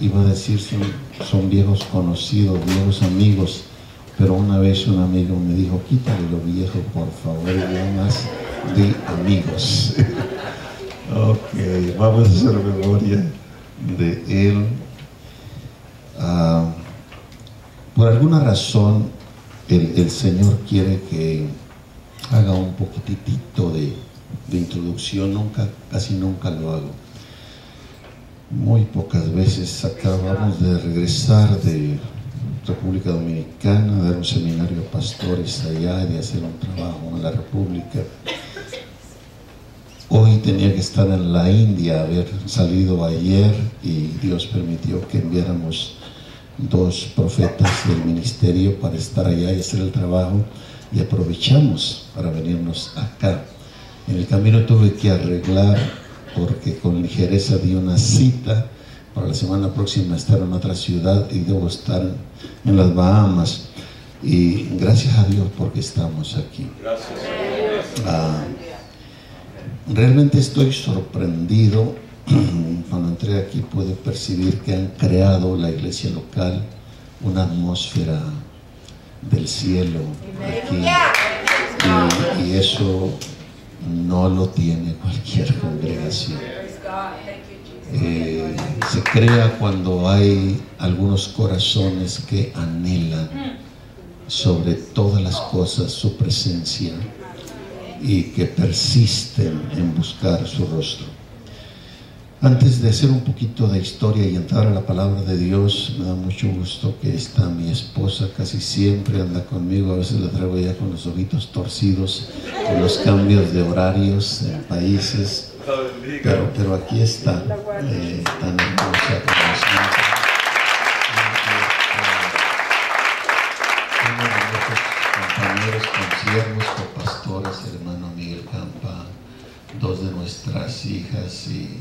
iba a decir son viejos conocidos, viejos amigos, pero una vez un amigo me dijo, quítale lo viejo por favor, y más de amigos. Ok, vamos a hacer memoria de él. Por alguna razón el Señor quiere que haga un poquitito de introducción. Casi nunca lo hago, muy pocas veces. Acabamos de regresar de República Dominicana, a dar un seminario a pastores allá, de hacer un trabajo en la República. Hoy tenía que estar en la India, haber salido ayer, y Dios permitió que enviáramos 2 profetas del ministerio para estar allá y hacer el trabajo, y aprovechamos para venirnos acá. En el camino tuve que arreglar, porque con ligereza di una cita para la semana próxima estar en otra ciudad y debo estar en las Bahamas, y gracias a Dios porque estamos aquí. Gracias a Dios. Realmente estoy sorprendido. Cuando entré aquí pude percibir que han creado la iglesia local una atmósfera del cielo aquí, y eso no lo tiene cualquier congregación. Se crea cuando hay algunos corazones que anhelan sobre todas las cosas su presencia y que persisten en buscar su rostro. Antes de hacer un poquito de historia y entrar a la palabra de Dios, me da mucho gusto que está mi esposa, casi siempre anda conmigo, a veces la traigo ya con los ojitos torcidos, con los cambios de horarios en países, pero aquí está, tan hermosa como siempre. Tengo muchos compañeros, consiervos, copastores, hermano Miguel Campa, 2 de nuestras hijas y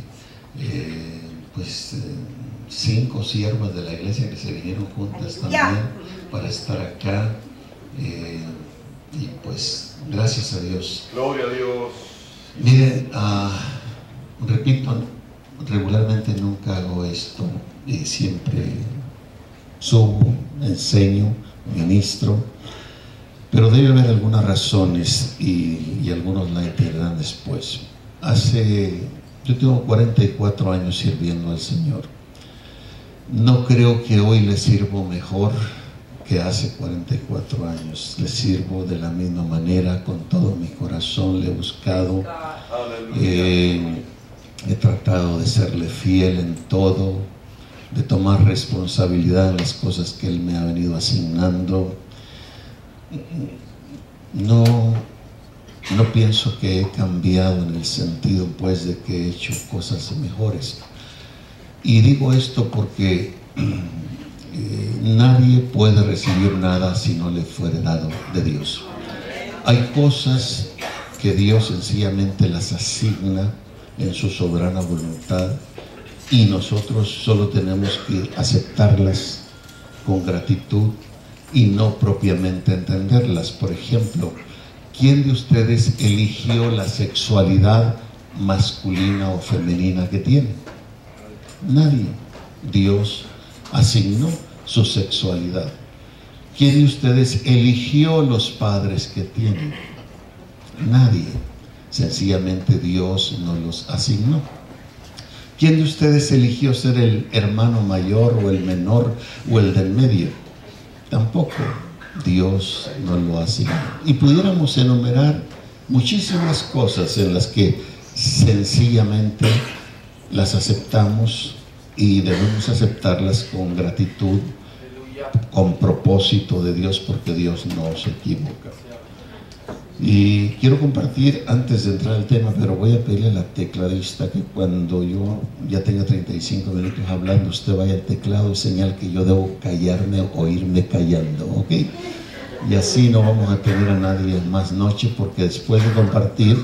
5 siervas de la iglesia que se vinieron juntas también para estar acá, y pues gracias a Dios. Gloria a Dios. Miren, repito, regularmente nunca hago esto, y siempre subo, enseño, ministro, pero debe haber algunas razones y algunos la entenderán después. Yo tengo 44 años sirviendo al Señor. No creo que hoy le sirvo mejor que hace 44 años. Le sirvo de la misma manera, con todo mi corazón. Le he buscado, he tratado de serle fiel en todo, de tomar responsabilidad en las cosas que Él me ha venido asignando. No pienso que he cambiado en el sentido pues de que he hecho cosas mejores, y digo esto porque nadie puede recibir nada si no le fuere dado de Dios. Hay cosas que Dios sencillamente las asigna en su soberana voluntad, y nosotros solo tenemos que aceptarlas con gratitud y no propiamente entenderlas. Por ejemplo, ¿quién de ustedes eligió la sexualidad masculina o femenina que tiene? Nadie. Dios asignó su sexualidad. ¿Quién de ustedes eligió los padres que tienen? Nadie. Sencillamente Dios nos los asignó. ¿Quién de ustedes eligió ser el hermano mayor o el menor o el del medio? Tampoco. Dios nos lo asignó. Y pudiéramos enumerar muchísimas cosas en las que sencillamente las aceptamos, y debemos aceptarlas con gratitud, con propósito de Dios, porque Dios no se equivoca. Y quiero compartir, antes de entrar al tema, pero voy a pedirle a la tecladista que cuando yo ya tenga 35 minutos hablando, usted vaya al teclado, es señal que yo debo callarme o irme callando, ¿ok? Y así no vamos a tener a nadie más noche, porque después de compartir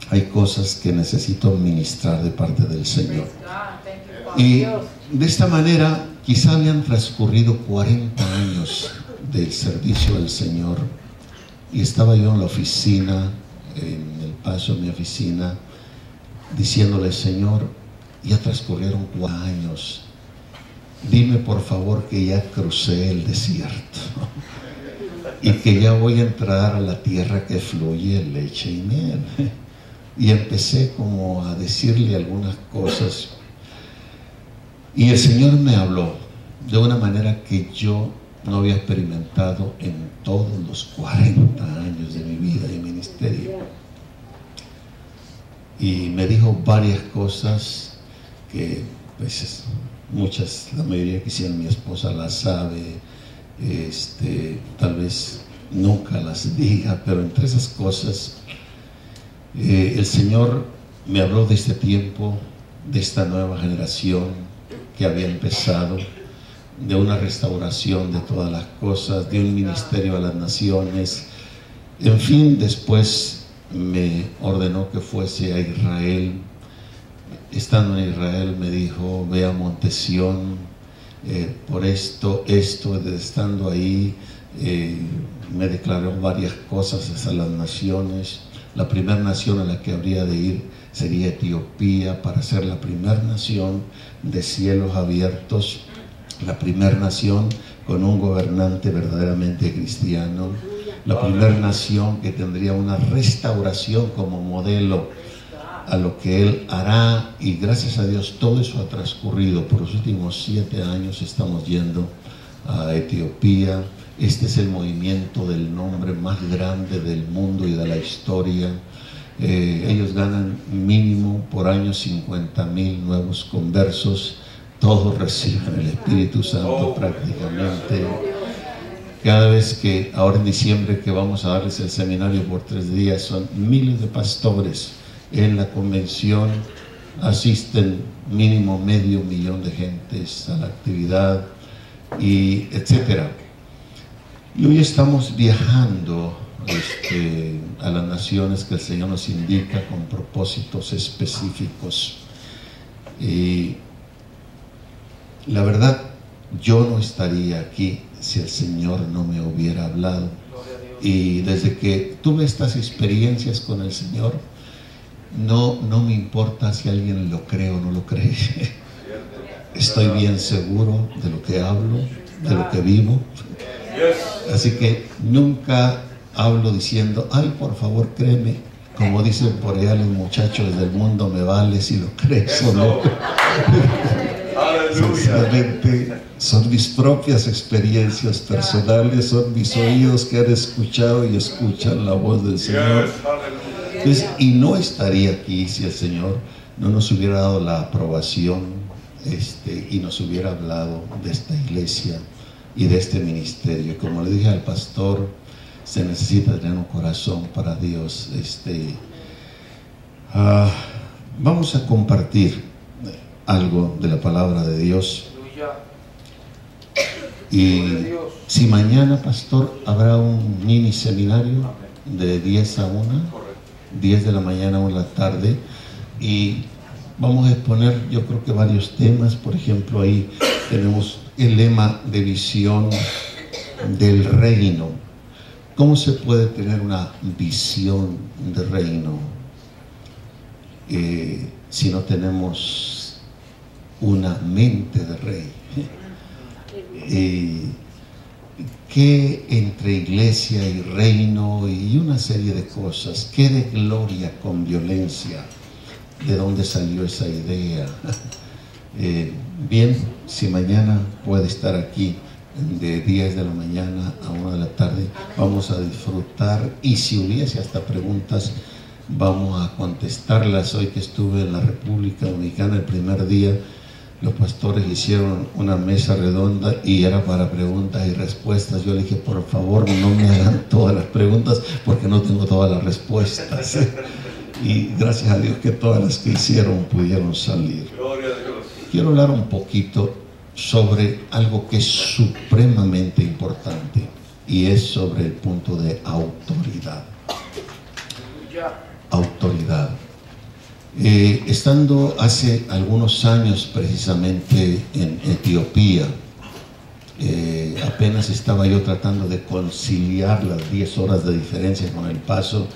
hay cosas que necesito ministrar de parte del Señor. Y de esta manera, quizá le han transcurrido 40 años del servicio del Señor, y estaba yo en la oficina, en el paso de mi oficina, diciéndole: Señor, ya transcurrieron 4 años dime por favor que ya crucé el desierto y que ya voy a entrar a la tierra que fluye leche y miel. Y empecé como a decirle algunas cosas, y el Señor me habló de una manera que yo no había experimentado en todos los 40 años de mi vida de ministerio. Y me dijo varias cosas que pues muchas, la mayoría quisiera, mi esposa las sabe, tal vez nunca las diga, pero entre esas cosas el Señor me habló de este tiempo, de esta nueva generación que había empezado, de una restauración de todas las cosas, de un ministerio a las naciones. En fin, después me ordenó que fuese a Israel. Estando en Israel me dijo, ve a Montesión, por esto, estando ahí, me declaró varias cosas hacia las naciones. La primera nación a la que habría de ir sería Etiopía, para ser la primera nación de cielos abiertos, la primera nación con un gobernante verdaderamente cristiano, la primera nación que tendría una restauración como modelo a lo que Él hará. Y gracias a Dios todo eso ha transcurrido. Por los últimos 7 años estamos yendo a Etiopía. Este es el movimiento del nombre más grande del mundo y de la historia. Ellos ganan mínimo por año 50,000 nuevos conversos. Todos reciben el Espíritu Santo prácticamente. Cada vez que, ahora en diciembre, que vamos a darles el seminario por 3 días, son miles de pastores. En la convención asisten mínimo 500,000 de gentes a la actividad, y etcétera. Y hoy estamos viajando a las naciones que el Señor nos indica con propósitos específicos. Y la verdad, yo no estaría aquí si el Señor no me hubiera hablado. Y desde que tuve estas experiencias con el Señor, no me importa si alguien lo cree o no lo cree. Estoy bien seguro de lo que hablo, de lo que vivo. Así que nunca hablo diciendo, ay, por favor, créeme. Como dicen por allá los muchachos del mundo, me vale si lo crees o no. Sencillamente son mis propias experiencias personales, son mis oídos que han escuchado y escuchan la voz del Señor. Entonces, y no estaría aquí si el Señor no nos hubiera dado la aprobación y nos hubiera hablado de esta iglesia y de este ministerio. Como le dije al pastor, se necesita tener un corazón para Dios. Vamos a compartir algo de la palabra de Dios. Y si mañana, pastor, habrá un mini seminario de 10 a 1, 10 de la mañana a 1 de la tarde, y vamos a exponer, yo creo que varios temas. Por ejemplo, ahí tenemos el lema de visión del reino. ¿Cómo se puede tener una visión de reino si no tenemos una mente de rey? ¿Qué entre iglesia y reino y una serie de cosas? ¿Qué de gloria con violencia? ¿De dónde salió esa idea? Bien, si mañana puede estar aquí de 10 de la mañana a 1 de la tarde, vamos a disfrutar, y si hubiese hasta preguntas, vamos a contestarlas. Hoy que estuve en la República Dominicana el primer día, los pastores hicieron una mesa redonda y era para preguntas y respuestas. Yo le dije, por favor, no me hagan todas las preguntas porque no tengo todas las respuestas. Y gracias a Dios que todas las que hicieron pudieron salir. Quiero hablar un poquito sobre algo que es supremamente importante, y es sobre el punto de autoridad. Autoridad. Estando hace algunos años precisamente en Etiopía, apenas estaba yo tratando de conciliar las 10 horas de diferencia con El Paso.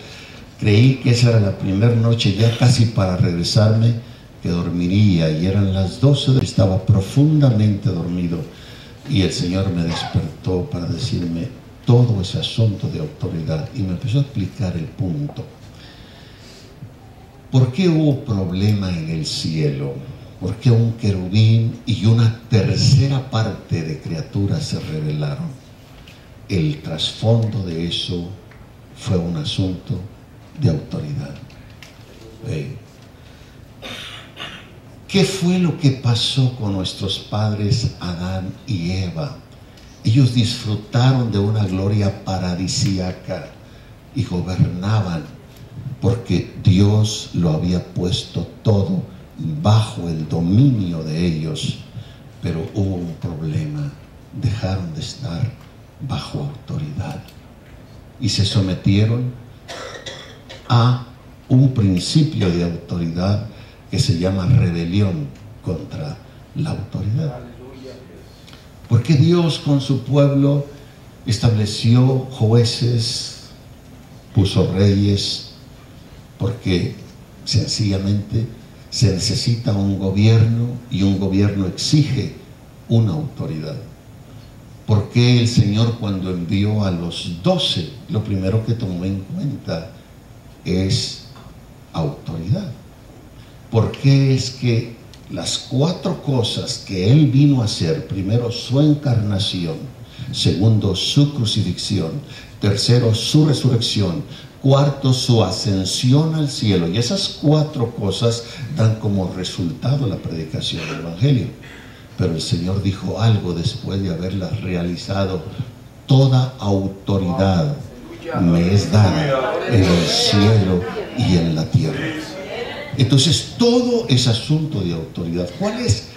Creí que esa era la primera noche, ya casi para regresarme, que dormiría, y eran las 12, estaba profundamente dormido, y el Señor me despertó para decirme todo ese asunto de autoridad, y me empezó a explicar el punto. ¿Por qué hubo problema en el cielo? ¿Por qué un querubín y una tercera parte de criaturas se rebelaron? El trasfondo de eso fue un asunto de autoridad. ¿Qué fue lo que pasó con nuestros padres Adán y Eva? Ellos disfrutaron de una gloria paradisíaca y gobernaban porque Dios lo había puesto todo bajo el dominio de ellos, pero hubo un problema: dejaron de estar bajo autoridad y se sometieron a un principio de autoridad que se llama rebelión contra la autoridad. Porque Dios con su pueblo estableció jueces, puso reyes, porque sencillamente se necesita un gobierno, y un gobierno exige una autoridad. Porque el Señor, cuando envió a los 12, lo primero que tomó en cuenta es autoridad? ¿Por qué es que las 4 cosas que Él vino a hacer, primero su encarnación, segundo su crucifixión, tercero su resurrección, cuarto su ascensión al cielo, y esas 4 cosas dan como resultado la predicación del Evangelio? Pero el Señor dijo algo después de haberlas realizado: toda autoridad me es dada en el cielo y en la tierra. Entonces todo es asunto de autoridad. ¿Cuál es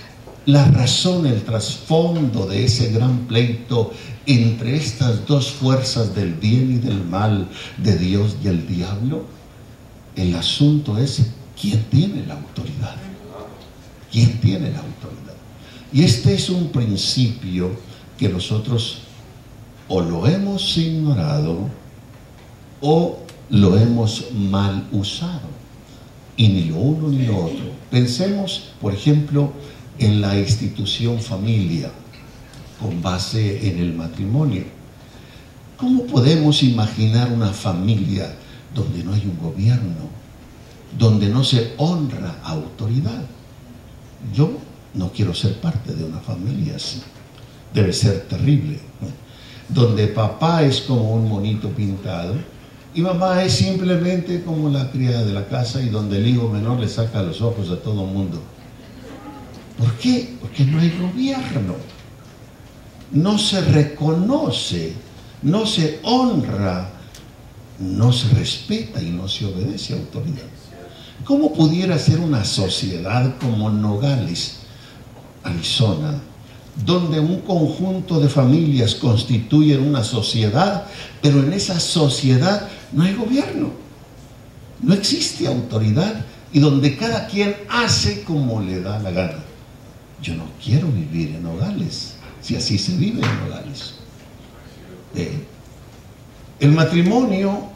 la razón, el trasfondo de ese gran pleito entre estas dos fuerzas del bien y del mal, de Dios y el diablo? El asunto es: ¿quién tiene la autoridad? ¿Quién tiene la autoridad? Y este es un principio que nosotros o lo hemos ignorado o lo hemos mal usado, y ni lo uno ni lo otro. Pensemos, por ejemplo, en la institución familia con base en el matrimonio. ¿Cómo podemos imaginar una familia donde no hay un gobierno, donde no se honra autoridad? Yo no quiero ser parte de una familia así. Debe ser terrible, ¿no? Donde papá es como un monito pintado y mamá es simplemente como la criada de la casa, y donde el hijo menor le saca los ojos a todo el mundo. ¿Por qué? Porque no hay gobierno. No se reconoce, no se honra, no se respeta y no se obedece a autoridad. ¿Cómo pudiera ser una sociedad como Nogales, Arizona, donde un conjunto de familias constituyen una sociedad, pero en esa sociedad no hay gobierno, no existe autoridad, y donde cada quien hace como le da la gana? Yo no quiero vivir en Nogales, si así se vive en Nogales. El matrimonio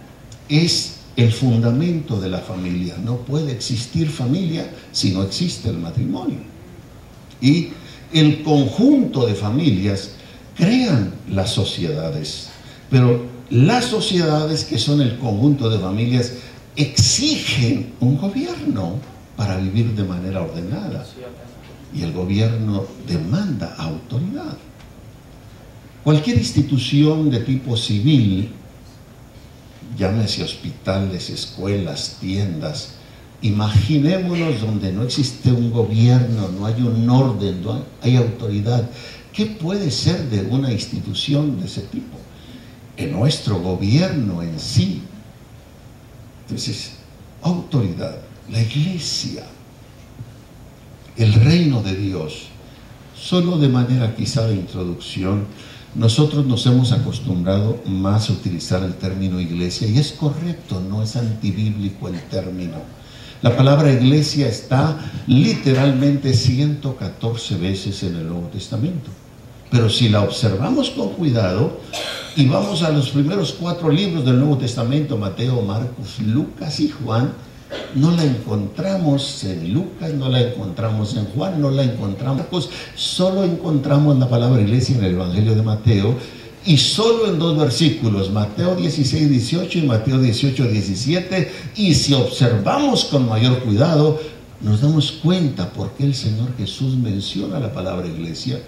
es el fundamento de la familia. No puede existir familia si no existe el matrimonio. Y el conjunto de familias crean las sociedades, pero las sociedades, que son el conjunto de familias, exigen un gobierno para vivir de manera ordenada, y el gobierno demanda autoridad. Cualquier institución de tipo civil, llámese hospitales, escuelas, tiendas, imaginémonos donde no existe un gobierno, no hay un orden, no hay autoridad. ¿Qué puede ser de una institución de ese tipo? En nuestro gobierno en sí. Entonces, autoridad, la iglesia, el reino de Dios. Solo de manera quizá de introducción, nosotros nos hemos acostumbrado más a utilizar el término iglesia, y es correcto, no es antibíblico el término. La palabra iglesia está literalmente 114 veces en el Nuevo Testamento. Pero si la observamos con cuidado y vamos a los primeros 4 libros del Nuevo Testamento, Mateo, Marcos, Lucas y Juan, no la encontramos en Lucas, no la encontramos en Juan, no la encontramos en Marcos, solo encontramos la palabra iglesia en el Evangelio de Mateo, y solo en 2 versículos, Mateo 16, 18 y Mateo 18, 17, y si observamos con mayor cuidado, nos damos cuenta por qué el Señor Jesús menciona la palabra iglesia.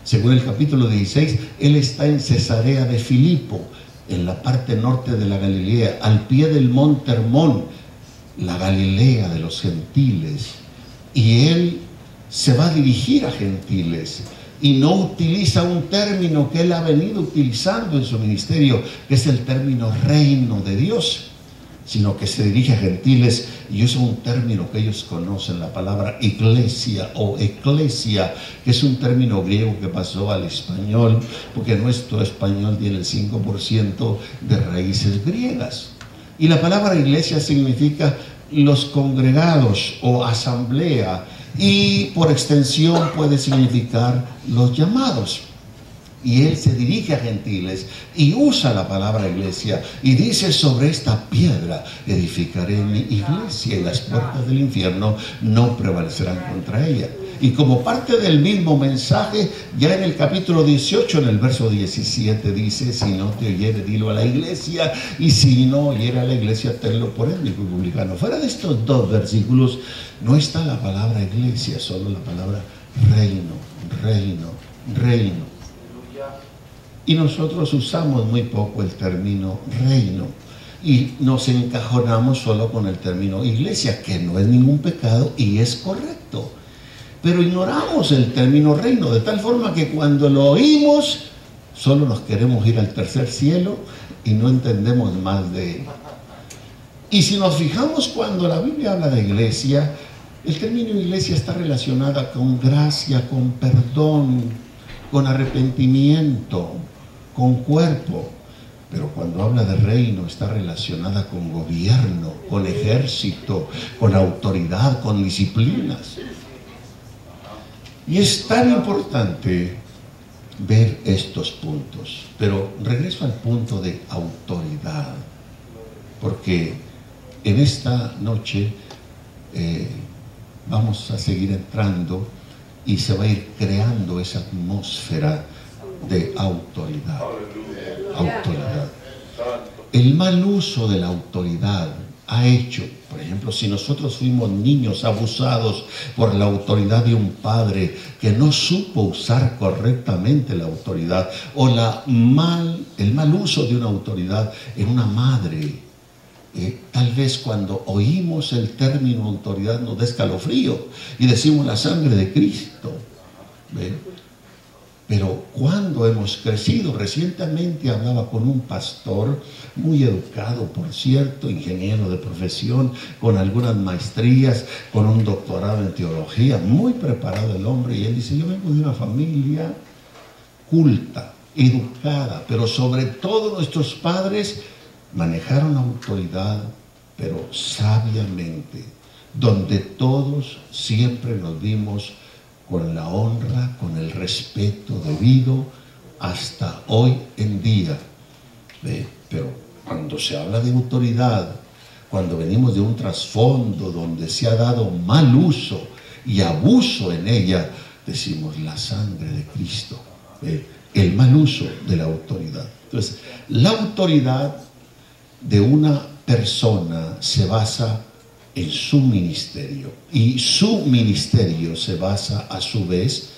Según el capítulo 16, Él está en Cesarea de Filipo, en la parte norte de la Galilea, al pie del monte Hermón, la Galilea de los gentiles, y Él se va a dirigir a gentiles, y no utiliza un término que Él ha venido utilizando en su ministerio, que es el término reino de Dios, sino que se dirige a gentiles y usa un término que ellos conocen, la palabra iglesia o eclesia, que es un término griego que pasó al español, porque nuestro español tiene el 5% de raíces griegas. Y la palabra iglesia significa los congregados o asamblea, y por extensión puede significar los llamados. Y Él se dirige a gentiles y usa la palabra iglesia y dice: sobre esta piedra edificaré mi iglesia y las puertas del infierno no prevalecerán contra ella. Y como parte del mismo mensaje, ya en el capítulo 18, en el verso 17, dice: si no te oyere, dilo a la iglesia, y si no oyere a la iglesia, tenlo por étnico y publicano. Fuera de estos 2 versículos no está la palabra iglesia, solo la palabra reino, reino, reino. Y nosotros usamos muy poco el término reino y nos encajonamos solo con el término iglesia, que no es ningún pecado y es correcto. Pero ignoramos el término reino, de tal forma que cuando lo oímos, solo nos queremos ir al tercer cielo y no entendemos más de él. Y si nos fijamos, cuando la Biblia habla de iglesia, el término iglesia está relacionada con gracia, con perdón, con arrepentimiento, con cuerpo. Pero cuando habla de reino, está relacionada con gobierno, con ejército, con autoridad, con disciplinas. Y es tan importante ver estos puntos. Pero regreso al punto de autoridad, porque en esta noche vamos a seguir entrando y se va a ir creando esa atmósfera de autoridad. Autoridad. El mal uso de la autoridad ha hecho, por ejemplo, si nosotros fuimos niños abusados por la autoridad de un padre que no supo usar correctamente la autoridad, o el mal uso de una autoridad en una madre, tal vez cuando oímos el término autoridad nos da escalofrío y decimos: la sangre de Cristo. ¿Ven? Pero cuando hemos crecido, recientemente hablaba con un pastor muy educado, por cierto, ingeniero de profesión, con algunas maestrías, con un doctorado en teología, muy preparado el hombre, y él dice: yo vengo de una familia culta, educada, pero sobre todo nuestros padres manejaron autoridad, pero sabiamente, donde todos siempre nos vimos con la honra, con el respeto debido, hasta hoy en día. Pero cuando se habla de autoridad, cuando venimos de un trasfondo donde se ha dado mal uso y abuso en ella, decimos: la sangre de Cristo. El mal uso de la autoridad. Entonces, la autoridad de una persona se basa en su ministerio, y su ministerio se basa a su vez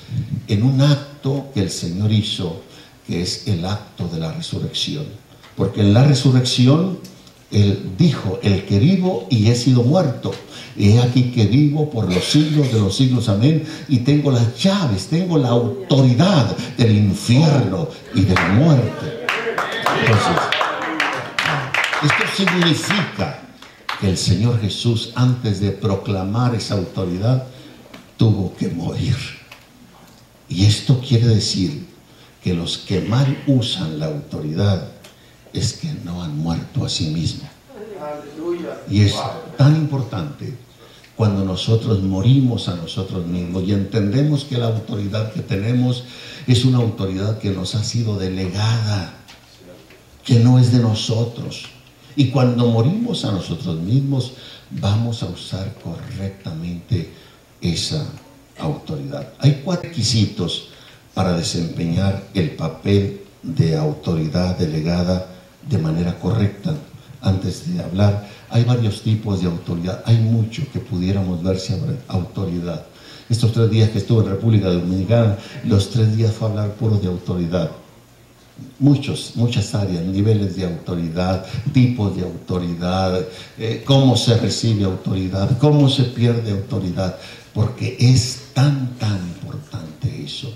en un acto que el Señor hizo, que es el acto de la resurrección. Porque en la resurrección Él dijo: el que vivo y he sido muerto, he aquí que vivo por los siglos de los siglos, amén, y tengo las llaves, tengo la autoridad del infierno y de la muerte. Entonces, esto significa que el Señor Jesús, antes de proclamar esa autoridad, tuvo que morir. Y esto quiere decir que los que mal usan la autoridad es que no han muerto a sí mismos. Y es tan importante cuando nosotros morimos a nosotros mismos y entendemos que la autoridad que tenemos es una autoridad que nos ha sido delegada, que no es de nosotros. Y cuando morimos a nosotros mismos, vamos a usar correctamente esa autoridad. Hay 4 requisitos para desempeñar el papel de autoridad delegada de manera correcta. Antes de hablar, hay varios tipos de autoridad, hay mucho que pudiéramos ver sobre autoridad. Estos 3 días que estuve en República Dominicana, los 3 días fue a hablar puro de autoridad. Muchas áreas, niveles de autoridad, tipos de autoridad, cómo se recibe autoridad, cómo se pierde autoridad, porque es tan importante eso.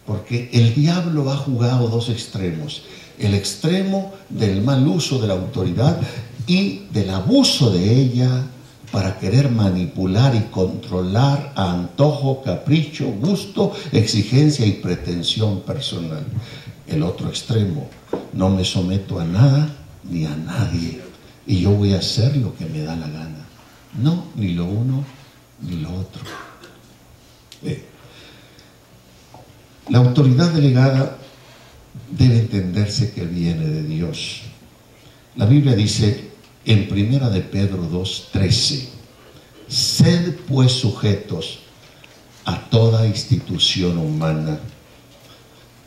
Porque el diablo ha jugado 2 extremos, el extremo del mal uso de la autoridad y del abuso de ella para querer manipular y controlar a antojo, capricho, gusto, exigencia y pretensión personal. El otro extremo, no me someto a nada ni a nadie y yo voy a hacer lo que me da la gana. No, ni lo uno ni lo otro. La autoridad delegada debe entenderse que viene de Dios. La Biblia dice en 1 de Pedro 2:13, sed pues sujetos a toda institución humana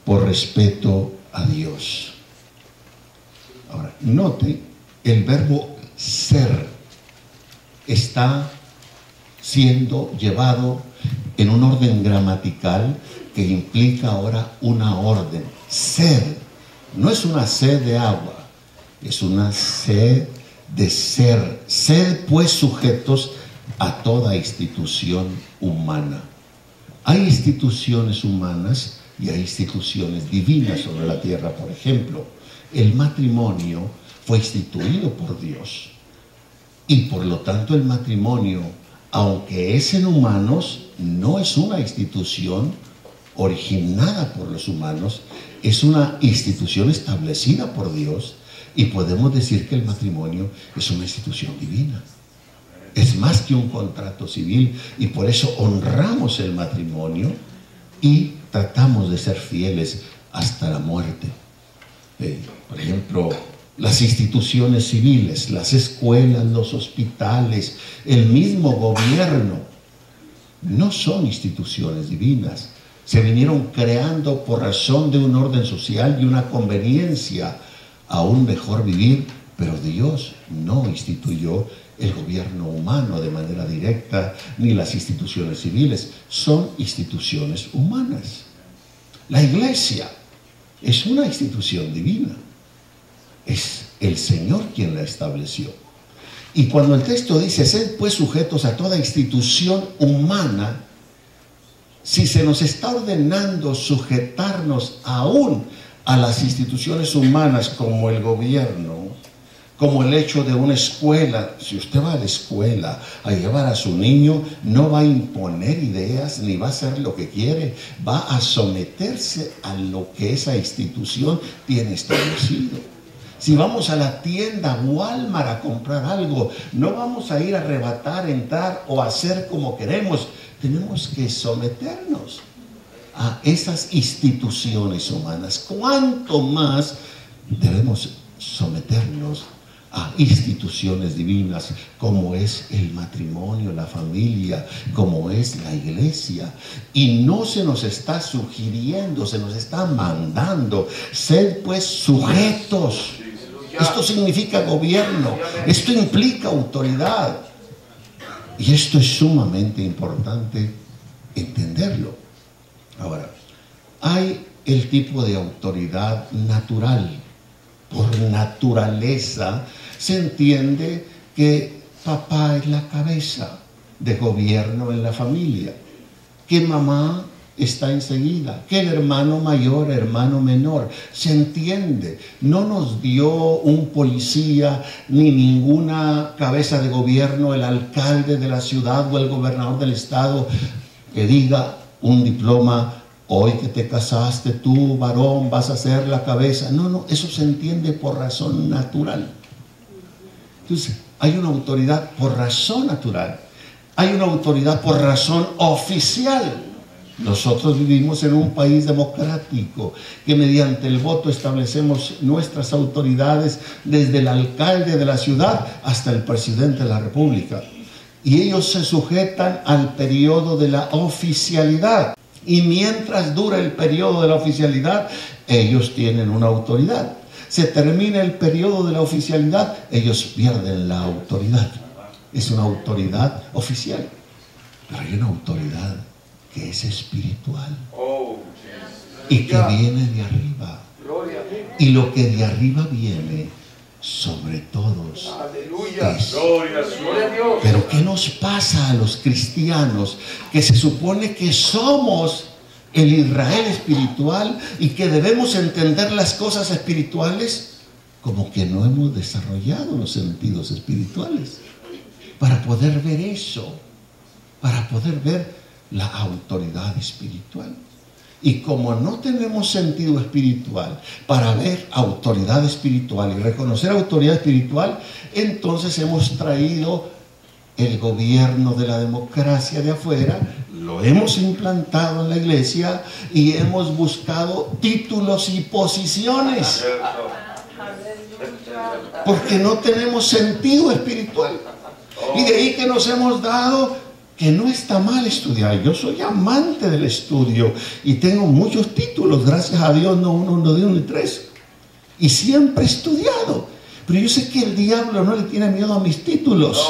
por respeto a Dios. Ahora, note, el verbo ser está siendo llevado en un orden gramatical que implica ahora una orden. Ser, no es una sed de agua, es una sed de ser. Sed pues sujetos a toda institución humana. Hay instituciones humanas y hay instituciones divinas sobre la tierra. Por ejemplo, el matrimonio fue instituido por Dios y por lo tanto el matrimonio, aunque es en humanos, no es una institución originada por los humanos, es una institución establecida por Dios, y podemos decir que el matrimonio es una institución divina. Es más que un contrato civil, y por eso honramos el matrimonio y tratamos de ser fieles hasta la muerte. Por ejemplo, las instituciones civiles, las escuelas, los hospitales, el mismo gobierno, no son instituciones divinas. Se vinieron creando por razón de un orden social y una conveniencia a un mejor vivir, pero Dios no instituyó el gobierno humano de manera directa, ni las instituciones civiles, son instituciones humanas. La iglesia es una institución divina, es el Señor quien la estableció. Y cuando el texto dice, sed pues sujetos a toda institución humana, si se nos está ordenando sujetarnos aún a las instituciones humanas como el gobierno, como el hecho de una escuela, si usted va a la escuela a llevar a su niño, no va a imponer ideas ni va a hacer lo que quiere, va a someterse a lo que esa institución tiene establecido. Si vamos a la tienda Walmart a comprar algo, no vamos a ir a arrebatar, entrar o hacer como queremos. Tenemos que someternos a esas instituciones humanas. ¿Cuánto más debemos someternos a instituciones divinas como es el matrimonio, la familia, como es la iglesia? Y no se nos está sugiriendo, se nos está mandando, sed pues sujetos. Esto significa gobierno, esto implica autoridad. Y esto es sumamente importante entenderlo. Ahora, hay el tipo de autoridad natural. Por naturaleza se entiende que papá es la cabeza de gobierno en la familia, que mamá está enseguida, que el hermano mayor, hermano menor, se entiende. No nos dio un policía ni ninguna cabeza de gobierno, el alcalde de la ciudad o el gobernador del estado, que diga un diploma, hoy que te casaste tú, varón, vas a ser la cabeza. No, eso se entiende por razón natural. Entonces, hay una autoridad por razón natural, hay una autoridad por razón oficial. Nosotros vivimos en un país democrático que mediante el voto establecemos nuestras autoridades desde el alcalde de la ciudad hasta el presidente de la república. Y ellos se sujetan al periodo de la oficialidad. Y mientras dura el periodo de la oficialidad, ellos tienen una autoridad. Se termina el periodo de la oficialidad, ellos pierden la autoridad. Es una autoridad oficial. Pero hay una autoridad que es espiritual y que viene de arriba. Y lo que de arriba viene sobre todos es. Pero ¿qué nos pasa a los cristianos que se supone que somos el Israel espiritual y que debemos entender las cosas espirituales? Como que no hemos desarrollado los sentidos espirituales para poder ver eso, para poder ver la autoridad espiritual. Y como no tenemos sentido espiritual para ver autoridad espiritual y reconocer autoridad espiritual, entonces hemos traído el gobierno de la democracia de afuera, lo hemos implantado en la iglesia y hemos buscado títulos y posiciones porque no tenemos sentido espiritual. Y de ahí que nos hemos dado que no está mal estudiar. Yo soy amante del estudio y tengo muchos títulos, gracias a Dios, no uno, no dos, ni tres. Y siempre he estudiado. Pero yo sé que el diablo no le tiene miedo a mis títulos.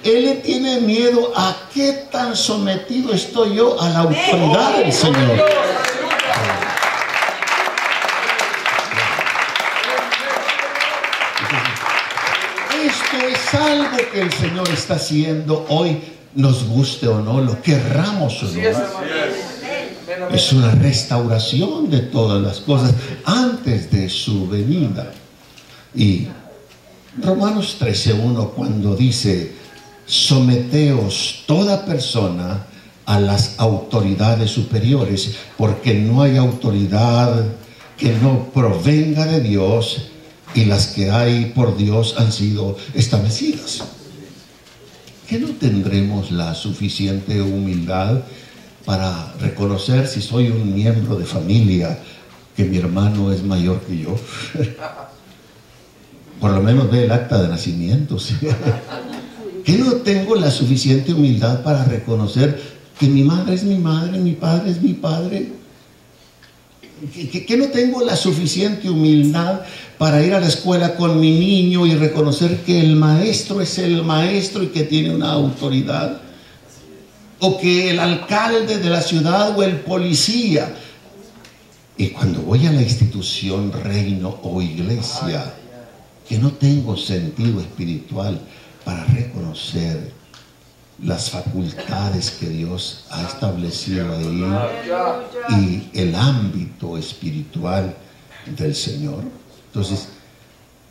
Él le tiene miedo a qué tan sometido estoy yo a la autoridad del Señor. Esto es algo que el Señor está haciendo hoy, nos guste o no, lo querramos o no. Es una restauración de todas las cosas antes de su venida. Y Romanos 13:1, cuando dice: someteos toda persona a las autoridades superiores, porque no hay autoridad que no provenga de Dios, y las que hay por Dios han sido establecidas. ¿Que no tendremos la suficiente humildad para reconocer, si soy un miembro de familia, que mi hermano es mayor que yo? Por lo menos ve el acta de nacimiento, ¿sí? ¿Que no tengo la suficiente humildad para reconocer que mi madre es mi madre, mi padre es mi padre? ¿Que no tengo la suficiente humildad para ir a la escuela con mi niño y reconocer que el maestro es el maestro y que tiene una autoridad? O que el alcalde de la ciudad o el policía. Y cuando voy a la institución, reino o iglesia, que no tengo sentido espiritual para reconocer las facultades que Dios ha establecido ahí y el ámbito espiritual del Señor. Entonces,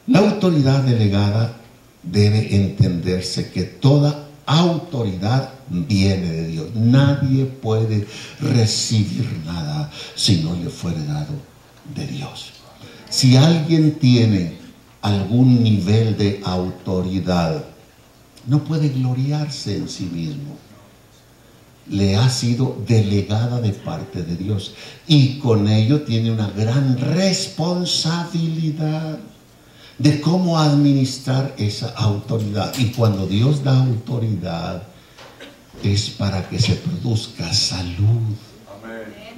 la autoridad delegada debe entenderse que toda autoridad viene de Dios. Nadie puede recibir nada si no le fuere dado de Dios. Si alguien tiene algún nivel de autoridad, no puede gloriarse en sí mismo. Le ha sido delegada de parte de Dios y con ello tiene una gran responsabilidad de cómo administrar esa autoridad. Y cuando Dios da autoridad, es para que se produzca salud,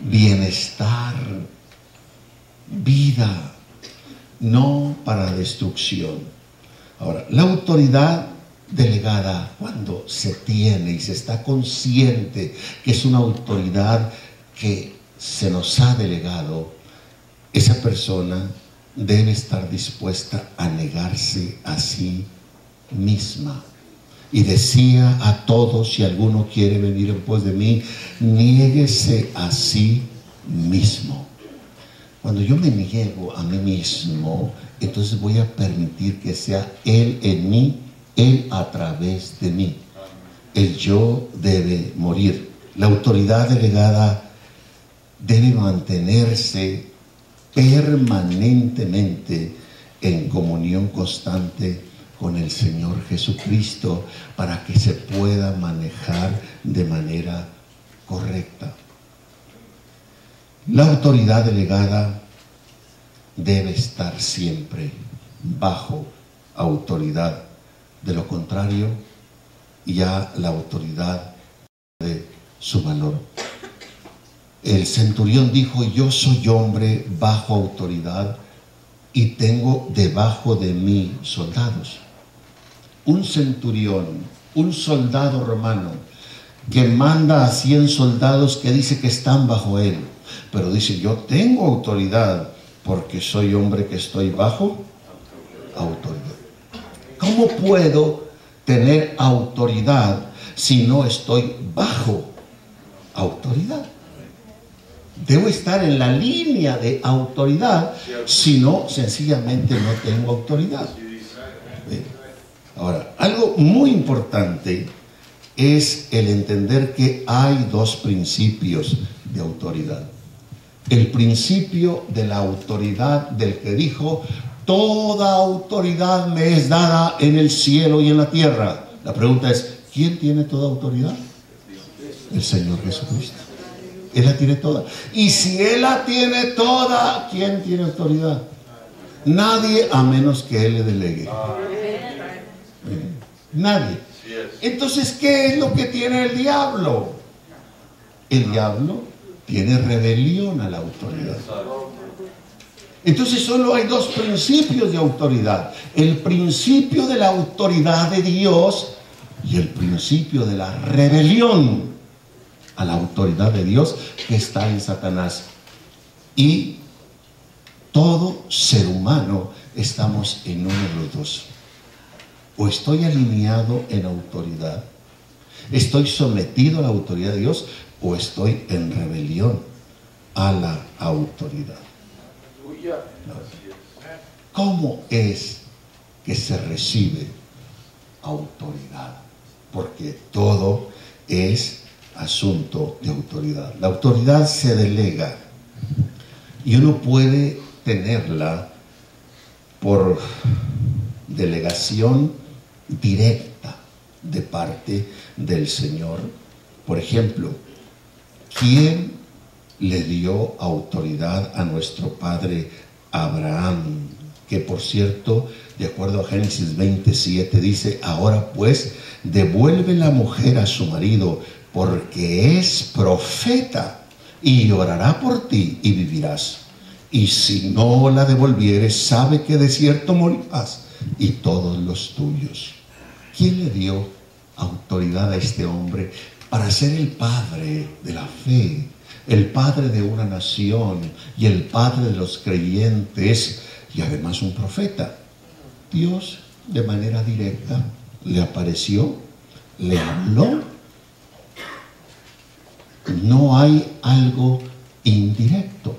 bienestar, vida, no para destrucción. Ahora, la autoridad delegada, cuando se tiene y se está consciente que es una autoridad que se nos ha delegado, esa persona debe estar dispuesta a negarse a sí misma. Y decía a todos: si alguno quiere venir en pos de mí, niéguese a sí mismo. Cuando yo me niego a mí mismo, entonces voy a permitir que sea Él en mí, Él a través de mí. El yo debe morir. La autoridad delegada debe mantenerse permanentemente en comunión constante con el Señor Jesucristo para que se pueda manejar de manera correcta. La autoridad delegada debe estar siempre bajo autoridad. De lo contrario, ya la autoridad de su valor. El centurión dijo: yo soy hombre bajo autoridad y tengo debajo de mí soldados. Un centurión, un soldado romano que manda a 100 soldados que dice que están bajo él, pero dice: yo tengo autoridad porque soy hombre que estoy bajo autoridad. ¿Cómo puedo tener autoridad si no estoy bajo autoridad? Debo estar en la línea de autoridad, si no, sencillamente no tengo autoridad. Ahora, algo muy importante es el entender que hay dos principios de autoridad. El principio de la autoridad del que dijo: toda autoridad me es dada en el cielo y en la tierra. La pregunta es: ¿quién tiene toda autoridad? El Señor Jesucristo. Él la tiene toda. Y si Él la tiene toda, ¿quién tiene autoridad? Nadie, a menos que Él le delegue. Nadie. Entonces, ¿qué es lo que tiene el diablo? El diablo tiene rebelión a la autoridad. Entonces solo hay dos principios de autoridad: el principio de la autoridad de Dios y el principio de la rebelión a la autoridad de Dios, que está en Satanás. Y todo ser humano estamos en uno de los dos. O estoy alineado en autoridad, estoy sometido a la autoridad de Dios, o estoy en rebelión a la autoridad. ¿Cómo es que se recibe autoridad? Porque todo es asunto de autoridad. La autoridad se delega y uno puede tenerla por delegación directa de parte del Señor. Por ejemplo, ¿quién le dio autoridad a nuestro padre Abraham? Que por cierto, de acuerdo a Génesis 27, dice: ahora pues devuelve la mujer a su marido, porque es profeta, y orará por ti y vivirás. Y si no la devolvieres, sabe que de cierto morirás, y todos los tuyos. ¿Quién le dio autoridad a este hombre para ser el padre de la fe, el padre de una nación y el padre de los creyentes, y además un profeta? Dios, de manera directa, le apareció, le habló. No hay algo indirecto.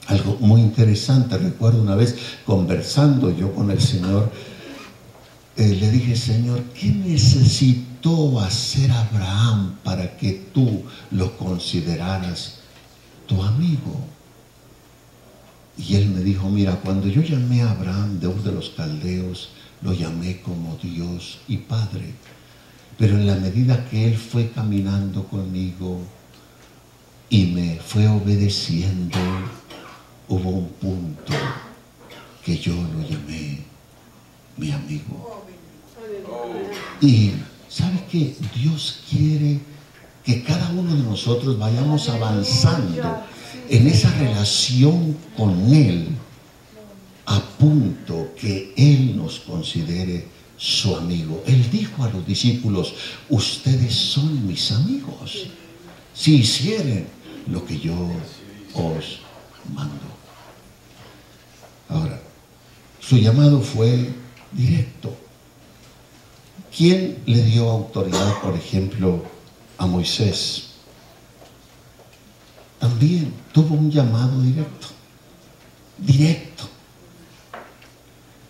Algo muy interesante. Recuerdo una vez conversando yo con el Señor, le dije: Señor, ¿qué necesitó hacer Abraham para que tú lo consideraras tu amigo? Y él me dijo: mira, cuando yo llamé a Abraham de Ur de los Caldeos, lo llamé como Dios y Padre. Pero en la medida que él fue caminando conmigo y me fue obedeciendo, hubo un punto que yo lo llamé mi amigo. Y ¿sabe qué? Dios quiere que cada uno de nosotros vayamos avanzando en esa relación con Él, a punto que Él nos considere su amigo. Él dijo a los discípulos: ustedes son mis amigos si hicieren lo que yo os mando. Ahora, su llamado fue directo. ¿Quién le dio autoridad, por ejemplo, a Moisés? También tuvo un llamado directo. Directo.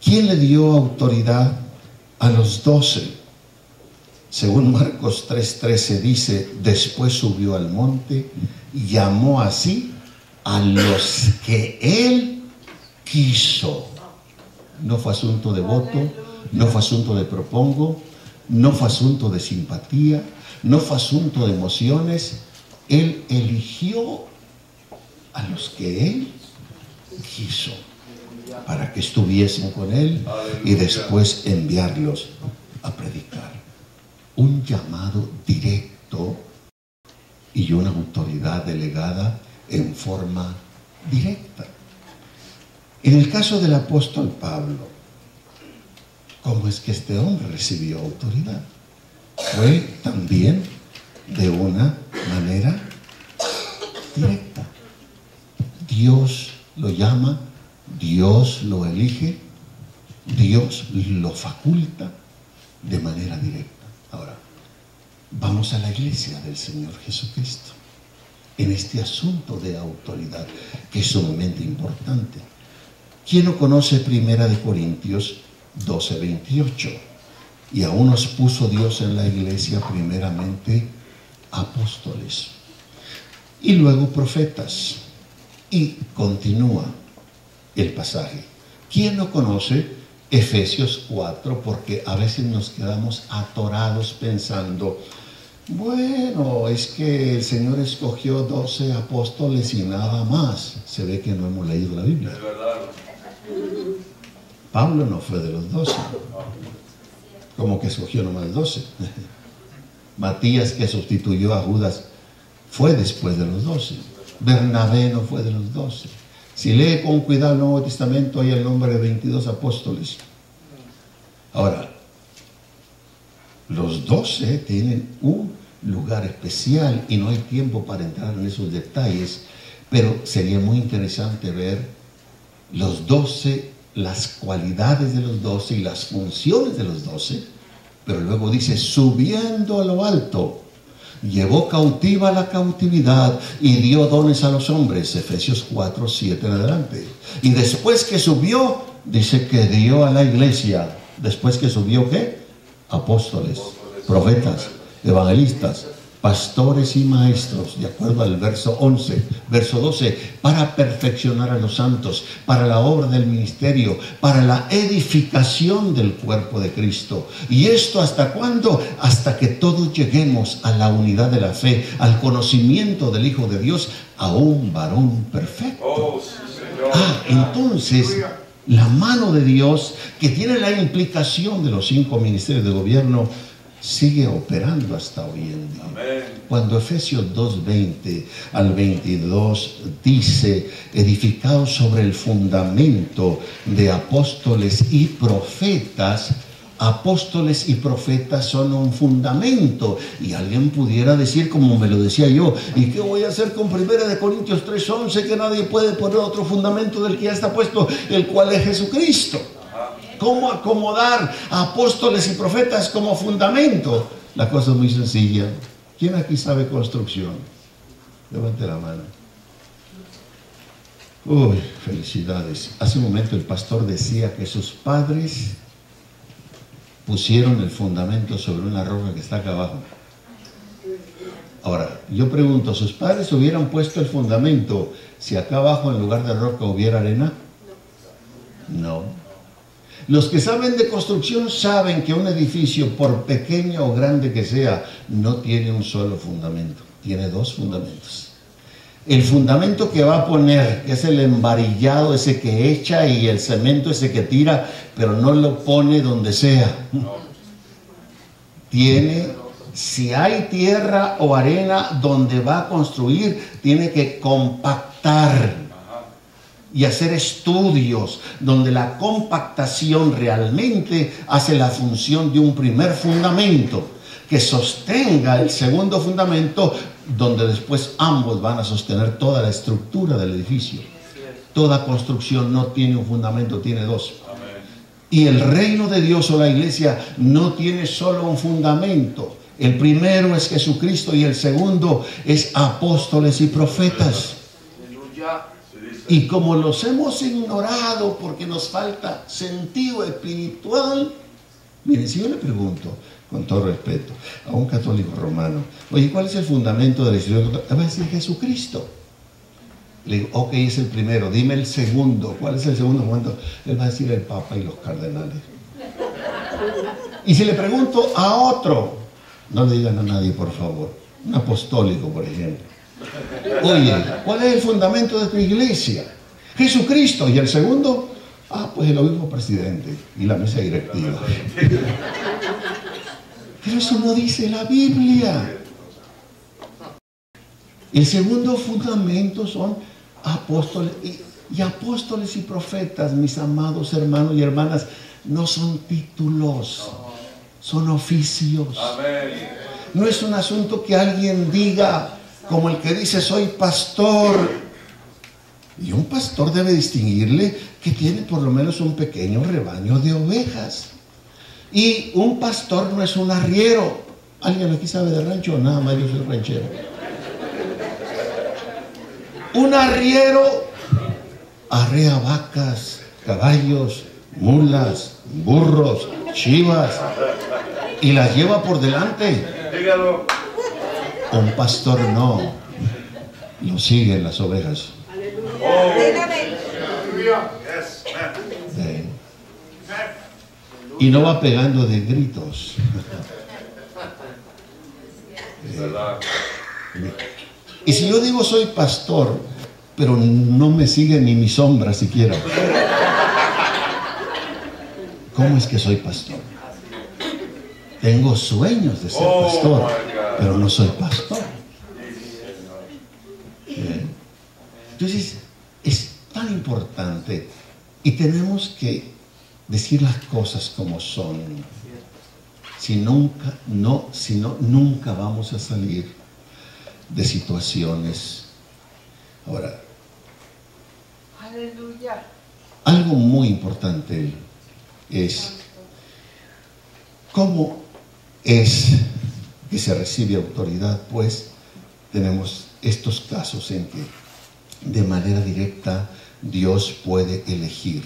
¿Quién le dio autoridad a los 12? Según Marcos 3:13 dice: después subió al monte y llamó así a los que él quiso. No fue asunto de voto, No fue asunto de propongo, no fue asunto de simpatía, no fue asunto de emociones. Él eligió a los que Él quiso para que estuviesen con Él y después enviarlos a predicar. Un llamado directo y una autoridad delegada en forma directa. En el caso del apóstol Pablo, ¿cómo es que este hombre recibió autoridad? Fue también de una manera directa. Dios lo llama, Dios lo elige, Dios lo faculta de manera directa. Ahora, vamos a la iglesia del Señor Jesucristo en este asunto de autoridad que es sumamente importante. ¿Quién no conoce 1 Corintios 12:28? Y aún nos puso Dios en la iglesia primeramente apóstoles y luego profetas. Y continúa el pasaje. ¿Quién no conoce Efesios 4? Porque a veces nos quedamos atorados pensando, bueno, es que el Señor escogió 12 apóstoles y nada más. Se ve que no hemos leído la Biblia. Es verdad. Pablo no fue de los 12. Como que escogió nomás 12. Matías, que sustituyó a Judas, fue después de los 12. Bernabé no fue de los 12. Si lee con cuidado el Nuevo Testamento, hay el nombre de 22 apóstoles. Ahora, los 12 tienen un lugar especial y no hay tiempo para entrar en esos detalles, pero sería muy interesante ver los 12, las cualidades de los 12 y las funciones de los 12, pero luego dice, subiendo a lo alto, llevó cautiva la cautividad y dio dones a los hombres, Efesios 4:7 en adelante. Y después que subió, dice que dio a la iglesia. Después que subió, ¿qué? Apóstoles, profetas, evangelistas, pastores y maestros, de acuerdo al verso 11, verso 12, para perfeccionar a los santos, para la obra del ministerio, para la edificación del cuerpo de Cristo. ¿Y esto hasta cuándo? Hasta que todos lleguemos a la unidad de la fe, al conocimiento del Hijo de Dios, a un varón perfecto. Oh, sí, Señor. Entonces, la mano de Dios, que tiene la implicación de los 5 ministerios de gobierno, sigue operando hasta hoy en día. Amén. Cuando Efesios 2:20 al 22 dice, edificados sobre el fundamento de apóstoles y profetas. Apóstoles y profetas son un fundamento. Y alguien pudiera decir, como me lo decía yo, ¿y qué voy a hacer con 1 Corintios 3:11? Que nadie puede poner otro fundamento del que ya está puesto, el cual es Jesucristo. ¿Cómo acomodar a apóstoles y profetas como fundamento? La cosa es muy sencilla. ¿Quién aquí sabe construcción? Levante la mano. Uy, felicidades. Hace un momento el pastor decía que sus padres pusieron el fundamento sobre una roca que está acá abajo. Ahora, yo pregunto, ¿sus padres hubieran puesto el fundamento si acá abajo en lugar de roca hubiera arena? No. Los que saben de construcción saben que un edificio, por pequeño o grande que sea, no tiene un solo fundamento, tiene 2 fundamentos. El fundamento que va a poner, que es el embarillado ese que echa y el cemento ese que tira, pero no lo pone donde sea. Si hay tierra o arena donde va a construir, tiene que compactar y hacer estudios donde la compactación realmente hace la función de un primer fundamento que sostenga el segundo fundamento, donde después ambos van a sostener toda la estructura del edificio. Toda construcción no tiene un fundamento, tiene 2. Y el reino de Dios o la iglesia no tiene solo un fundamento. El primero es Jesucristo y el segundo es apóstoles y profetas. Y como los hemos ignorado porque nos falta sentido espiritual, miren, si yo le pregunto, con todo respeto, a un católico romano, oye, ¿cuál es el fundamento de la iglesia? Va a decir Jesucristo. Le digo, ok, es el primero, dime el segundo. ¿Cuál es el segundo fundamento? Él va a decir el Papa y los cardenales. Y si le pregunto a otro, no le digan a nadie, por favor, un apostólico, por ejemplo, oye, ¿cuál es el fundamento de tu iglesia? Jesucristo. Y el segundo, pues el obispo presidente y la mesa directiva. Pero eso no dice la Biblia. El segundo fundamento son apóstoles. Y apóstoles y profetas, mis amados hermanos y hermanas, no son títulos, son oficios. No es un asunto que alguien diga, como el que dice soy pastor. Y un pastor debe distinguirle que tiene por lo menos un pequeño rebaño de ovejas. Y un pastor no es un arriero. ¿Alguien aquí sabe de rancho o nada más yo soy ranchero? Un arriero arrea vacas, caballos, mulas, burros, chivas y las lleva por delante. Dígalo. Un pastor no, lo siguen las ovejas. Y no va pegando de gritos. Y si yo digo soy pastor, pero no me sigue ni mi sombra siquiera, ¿cómo es que soy pastor? Tengo sueños de ser pastor, pero no soy pastor. Entonces, es tan importante y tenemos que decir las cosas como son. Si no, nunca vamos a salir de situaciones. Ahora, aleluya. Algo muy importante es cómo es que se recibe autoridad. Pues tenemos estos casos en que de manera directa Dios puede elegir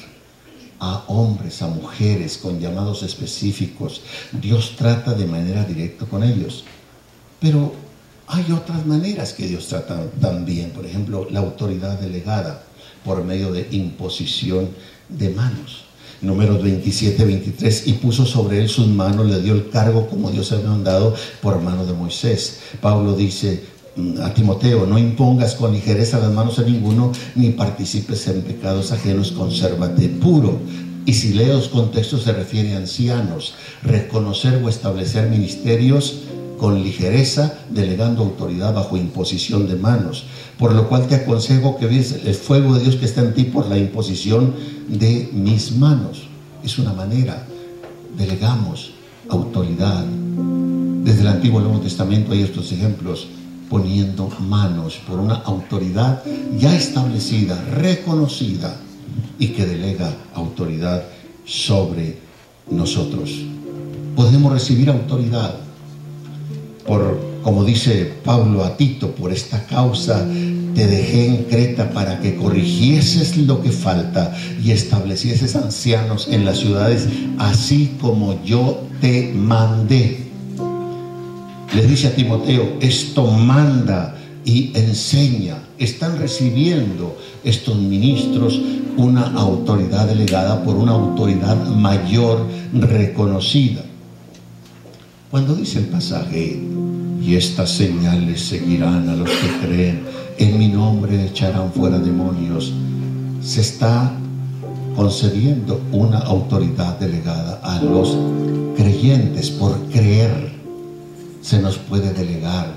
a hombres, a mujeres con llamados específicos. Dios trata de manera directa con ellos. Pero hay otras maneras que Dios trata también. Por ejemplo, la autoridad delegada por medio de imposición de manos. Números 27, 23. Y puso sobre él sus manos, le dio el cargo como Dios había mandado por mano de Moisés. Pablo dice a Timoteo: no impongas con ligereza las manos a ninguno, ni participes en pecados ajenos, consérvate puro. Y si leo los contextos, se refiere a ancianos. Reconocer o establecer ministerios con ligereza, delegando autoridad bajo imposición de manos. Por lo cual te aconsejo que veas el fuego de Dios que está en ti por la imposición de mis manos. Es una manera, delegamos autoridad. Desde el Antiguo y Nuevo Testamento hay estos ejemplos, poniendo manos por una autoridad ya establecida, reconocida, y que delega autoridad sobre nosotros. Podemos recibir autoridad como dice Pablo a Tito: por esta causa te dejé en Creta para que corrigieses lo que falta y establecieses ancianos en las ciudades, así como yo te mandé. Le dice a Timoteo: esto manda y enseña. Están recibiendo estos ministros una autoridad delegada por una autoridad mayor reconocida. Cuando dice el pasaje: y estas señales seguirán a los que creen, en mi nombre echarán fuera demonios, se está concediendo una autoridad delegada a los creyentes. Por creer se nos puede delegar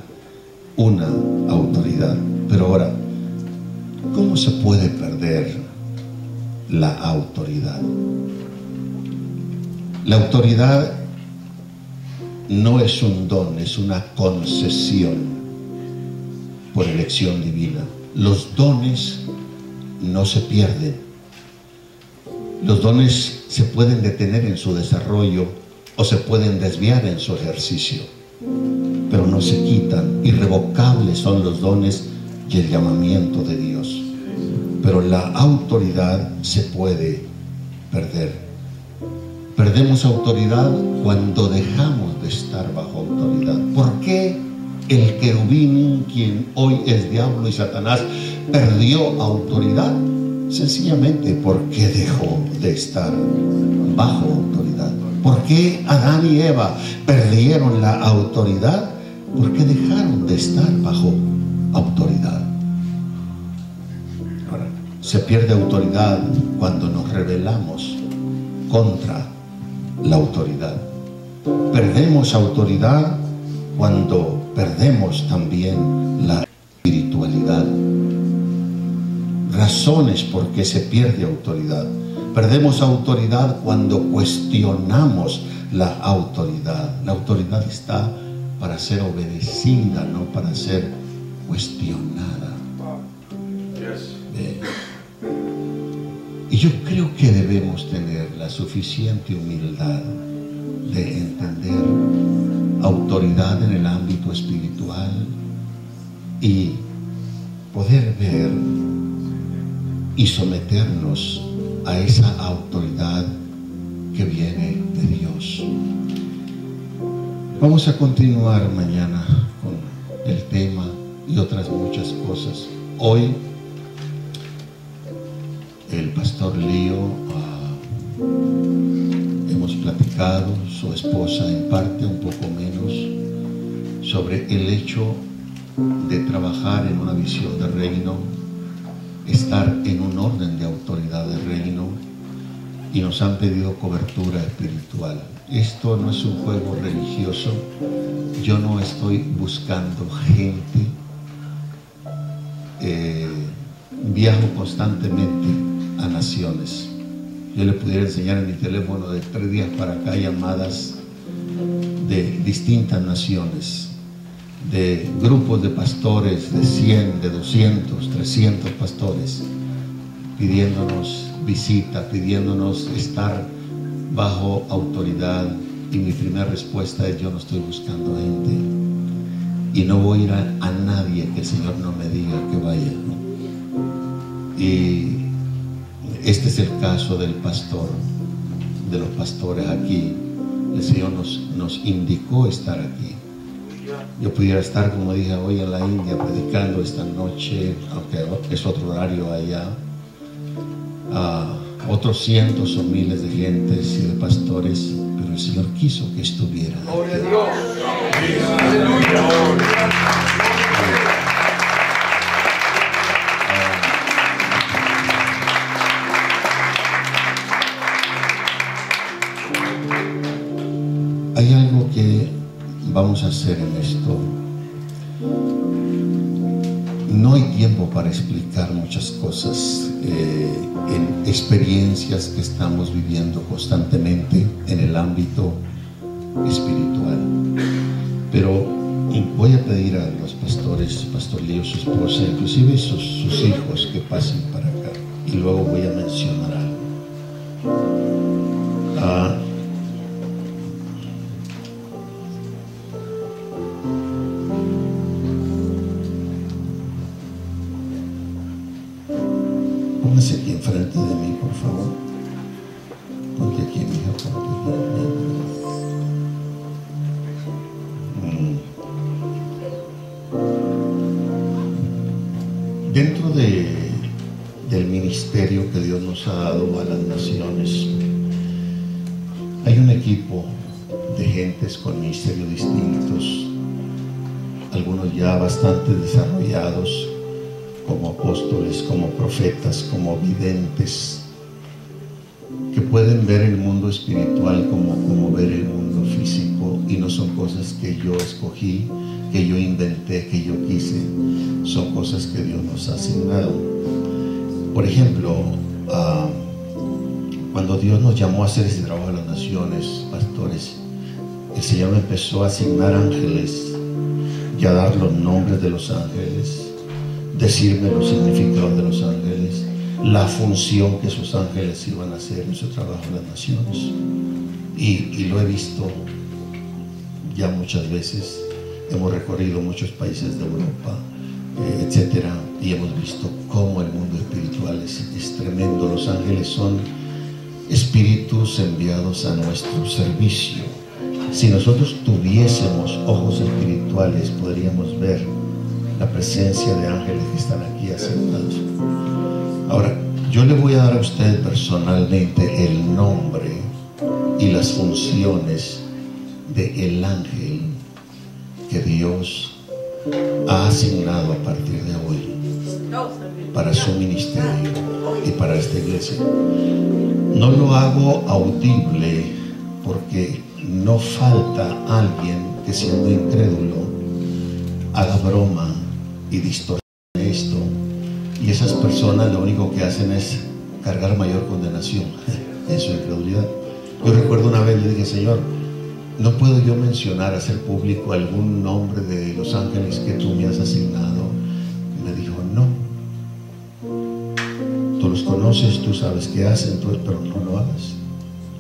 una autoridad. Pero ahora, ¿cómo se puede perder la autoridad? La autoridad no es un don, es una concesión por elección divina. Los dones no se pierden. Los dones se pueden detener en su desarrollo o se pueden desviar en su ejercicio, pero no se quitan. Irrevocables son los dones y el llamamiento de Dios. Pero la autoridad se puede perder. Perdemos autoridad cuando dejamos de estar bajo autoridad. ¿Por qué el querubín, quien hoy es diablo y Satanás, perdió autoridad? Sencillamente porque dejó de estar bajo autoridad. ¿Por qué Adán y Eva perdieron la autoridad? Porque dejaron de estar bajo autoridad. Ahora, se pierde autoridad cuando nos rebelamos contra la autoridad. Perdemos autoridad cuando perdemos también la espiritualidad. Razones por qué se pierde autoridad. Perdemos autoridad cuando cuestionamos la autoridad. La autoridad está para ser obedecida, no para ser cuestionada. Y yo creo que debemos tener la suficiente humildad de entender autoridad en el ámbito espiritual y poder ver y someternos a esa autoridad que viene de Dios. Vamos a continuar mañana con el tema y otras muchas cosas. Hoy el pastor Lío hemos platicado, su esposa en parte, un poco menos, sobre el hecho de trabajar en una visión de reino, estar en un orden de autoridad de reino, y nos han pedido cobertura espiritual. Esto no es un juego religioso. Yo no estoy buscando gente. Viajo constantemente a naciones. Yo le pudiera enseñar en mi teléfono de 3 días para acá llamadas de distintas naciones, de grupos de pastores, de 100, de 200, 300 pastores, pidiéndonos visita, pidiéndonos estar bajo autoridad. Y mi primera respuesta es: yo no estoy buscando gente y no voy a ir a nadie que el Señor no me diga que vaya, ¿no? Y este es el caso del pastor, de los pastores aquí. El Señor nos indicó estar aquí. Yo pudiera estar, como dije hoy, en la India predicando esta noche, aunque es otro horario allá, a otros cientos o miles de gentes y de pastores, pero el Señor quiso que estuviera. ¡Gloria a Dios! ¡Aleluya! Hay algo que vamos a hacer en esto. No hay tiempo para explicar muchas cosas en experiencias que estamos viviendo constantemente en el ámbito espiritual. Pero voy a pedir a los pastores, Pastor Lío, su esposa, inclusive sus hijos, que pasen para acá. Y luego voy a mencionar algo. Póngase aquí enfrente de mí, por favor. Ponte aquí, mi hija, ponte aquí. Dentro del ministerio que Dios nos ha dado a las naciones, hay un equipo de gentes con ministerios distintos, algunos ya bastante desarrollados, como apóstoles, como profetas, como videntes, que pueden ver el mundo espiritual como ver el mundo físico, y no son cosas que yo escogí, que yo inventé, que yo quise, son cosas que Dios nos ha asignado. Por ejemplo, cuando Dios nos llamó a hacer ese trabajo de las naciones, pastores, el Señor me empezó a asignar ángeles y a dar los nombres de los ángeles, decirme los significados de los ángeles, la función que esos ángeles iban a hacer en su trabajo en las naciones. Y lo he visto ya muchas veces. Hemos recorrido muchos países de Europa, etcétera, y hemos visto cómo el mundo espiritual es tremendo. Los ángeles son espíritus enviados a nuestro servicio. Si nosotros tuviésemos ojos espirituales, podríamos ver la presencia de ángeles que están aquí aceptados. Ahora, yo le voy a dar a usted personalmente el nombre y las funciones del ángel que Dios ha asignado a partir de hoy para su ministerio y para esta iglesia. No lo hago audible porque no falta alguien que, siendo incrédulo, haga broma y distorsione esto, y esas personas lo único que hacen es cargar mayor condenación en su incredulidad. Yo recuerdo una vez le dije: Señor, ¿no puedo yo mencionar, hacer público algún nombre de los ángeles que tú me has asignado? Y me dijo: no, tú los conoces, tú sabes qué hacen, pero no lo hagas.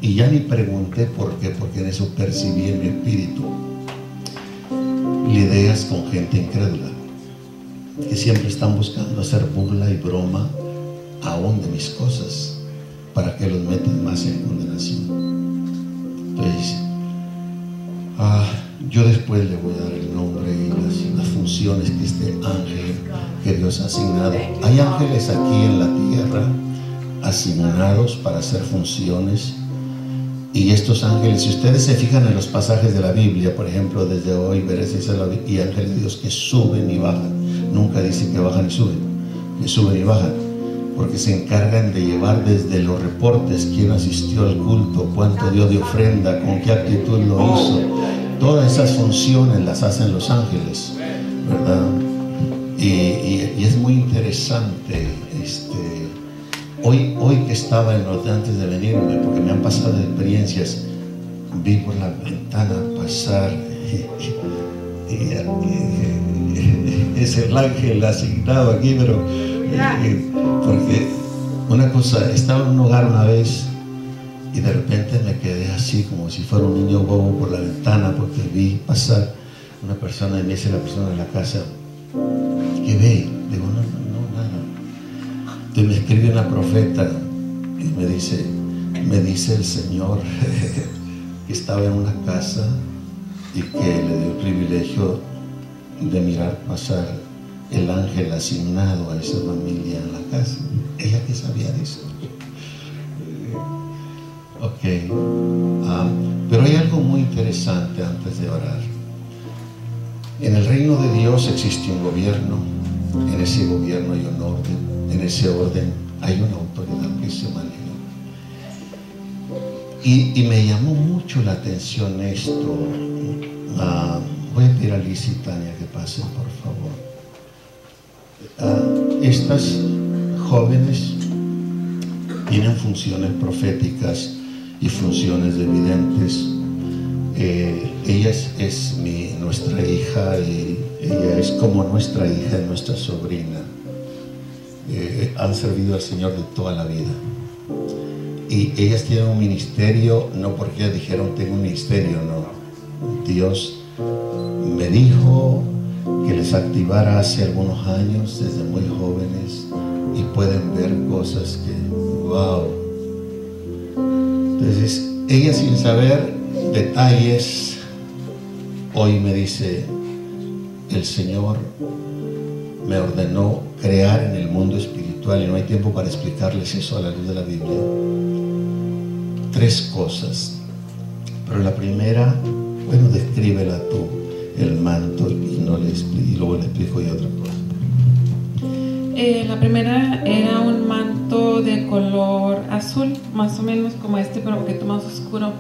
Y ya ni pregunté por qué, porque en eso percibí en mi espíritu: lidias con gente incrédula que siempre están buscando hacer burla y broma aún de mis cosas, para que los metan más en condenación. Entonces, yo después le voy a dar el nombre y las funciones que este ángel que Dios ha asignado. Hay ángeles aquí en la tierra asignados para hacer funciones, y estos ángeles, si ustedes se fijan en los pasajes de la Biblia, por ejemplo, desde hoy veréis y ángeles de Dios que suben y bajan. Nunca dice que bajan y suben, que suben y bajan, porque se encargan de llevar desde los reportes: quién asistió al culto, cuánto dio de ofrenda, con qué actitud lo hizo. Todas esas funciones las hacen los ángeles, ¿verdad? Y es muy interesante. Hoy que estaba antes de venirme, porque me han pasado experiencias, vi por la ventana pasar es el ángel asignado aquí, pero porque una cosa, estaba en un hogar una vez y de repente me quedé así como si fuera un niño bobo por la ventana, porque vi pasar una persona y me dice la persona de la casa: ¿qué ve? Digo: no, nada. Entonces me escribe una profeta y me dice el Señor que estaba en una casa y que le dio el privilegio de mirar pasar el ángel asignado a esa familia en la casa. Ella que sabía de eso. Pero hay algo muy interesante antes de orar. En el reino de Dios existe un gobierno. En ese gobierno hay un orden. En ese orden hay una autoridad que se maneja. Y me llamó mucho la atención esto. Voy a pedir a Liz y Tania que pasen, por favor. Estas jóvenes tienen funciones proféticas y funciones de videntes. Ella es nuestra hija, y ella es como nuestra hija, nuestra sobrina. Han servido al Señor de toda la vida. Y ellas tienen un ministerio, no porque ellas dijeron tengo un ministerio, no. Dios me dijo que les activara hace algunos años, desde muy jóvenes, y pueden ver cosas que, wow. Entonces, ella, sin saber detalles, hoy me dice: el Señor me ordenó crear en el mundo espiritual, y no hay tiempo para explicarles eso a la luz de la Biblia, 3 cosas. Pero la primera, bueno, descríbela tú, el manto, y luego le explico yo otra cosa. La primera era un manto de color azul, más o menos como este, pero un poquito más oscuro,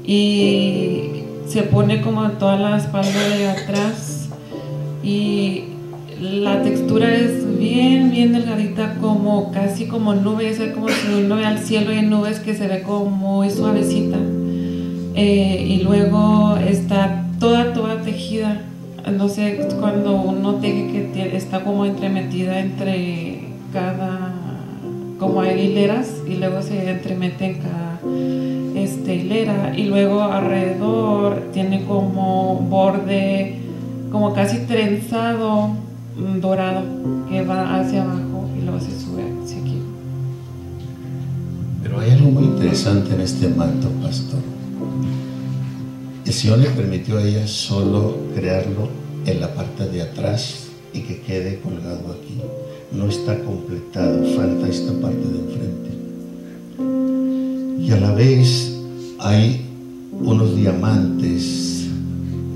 y se pone como en toda la espalda de atrás, y la textura es bien delgadita, como casi como nubes, es como si uno ve al cielo y hay nubes que se ve como muy suavecita, y luego está toda tejida. No sé, cuando uno teje, que está como entremetida entre cada, como hay hileras, y luego se entremete en cada hilera, y luego alrededor tiene como borde, como casi trenzado, dorado, que va hacia abajo y luego se sube hacia aquí. Pero hay algo muy interesante en este manto, pastor. El Señor le permitió a ella solo crearlo en la parte de atrás y que quede colgado aquí. No está completado, falta esta parte de enfrente. Y a la vez hay unos diamantes,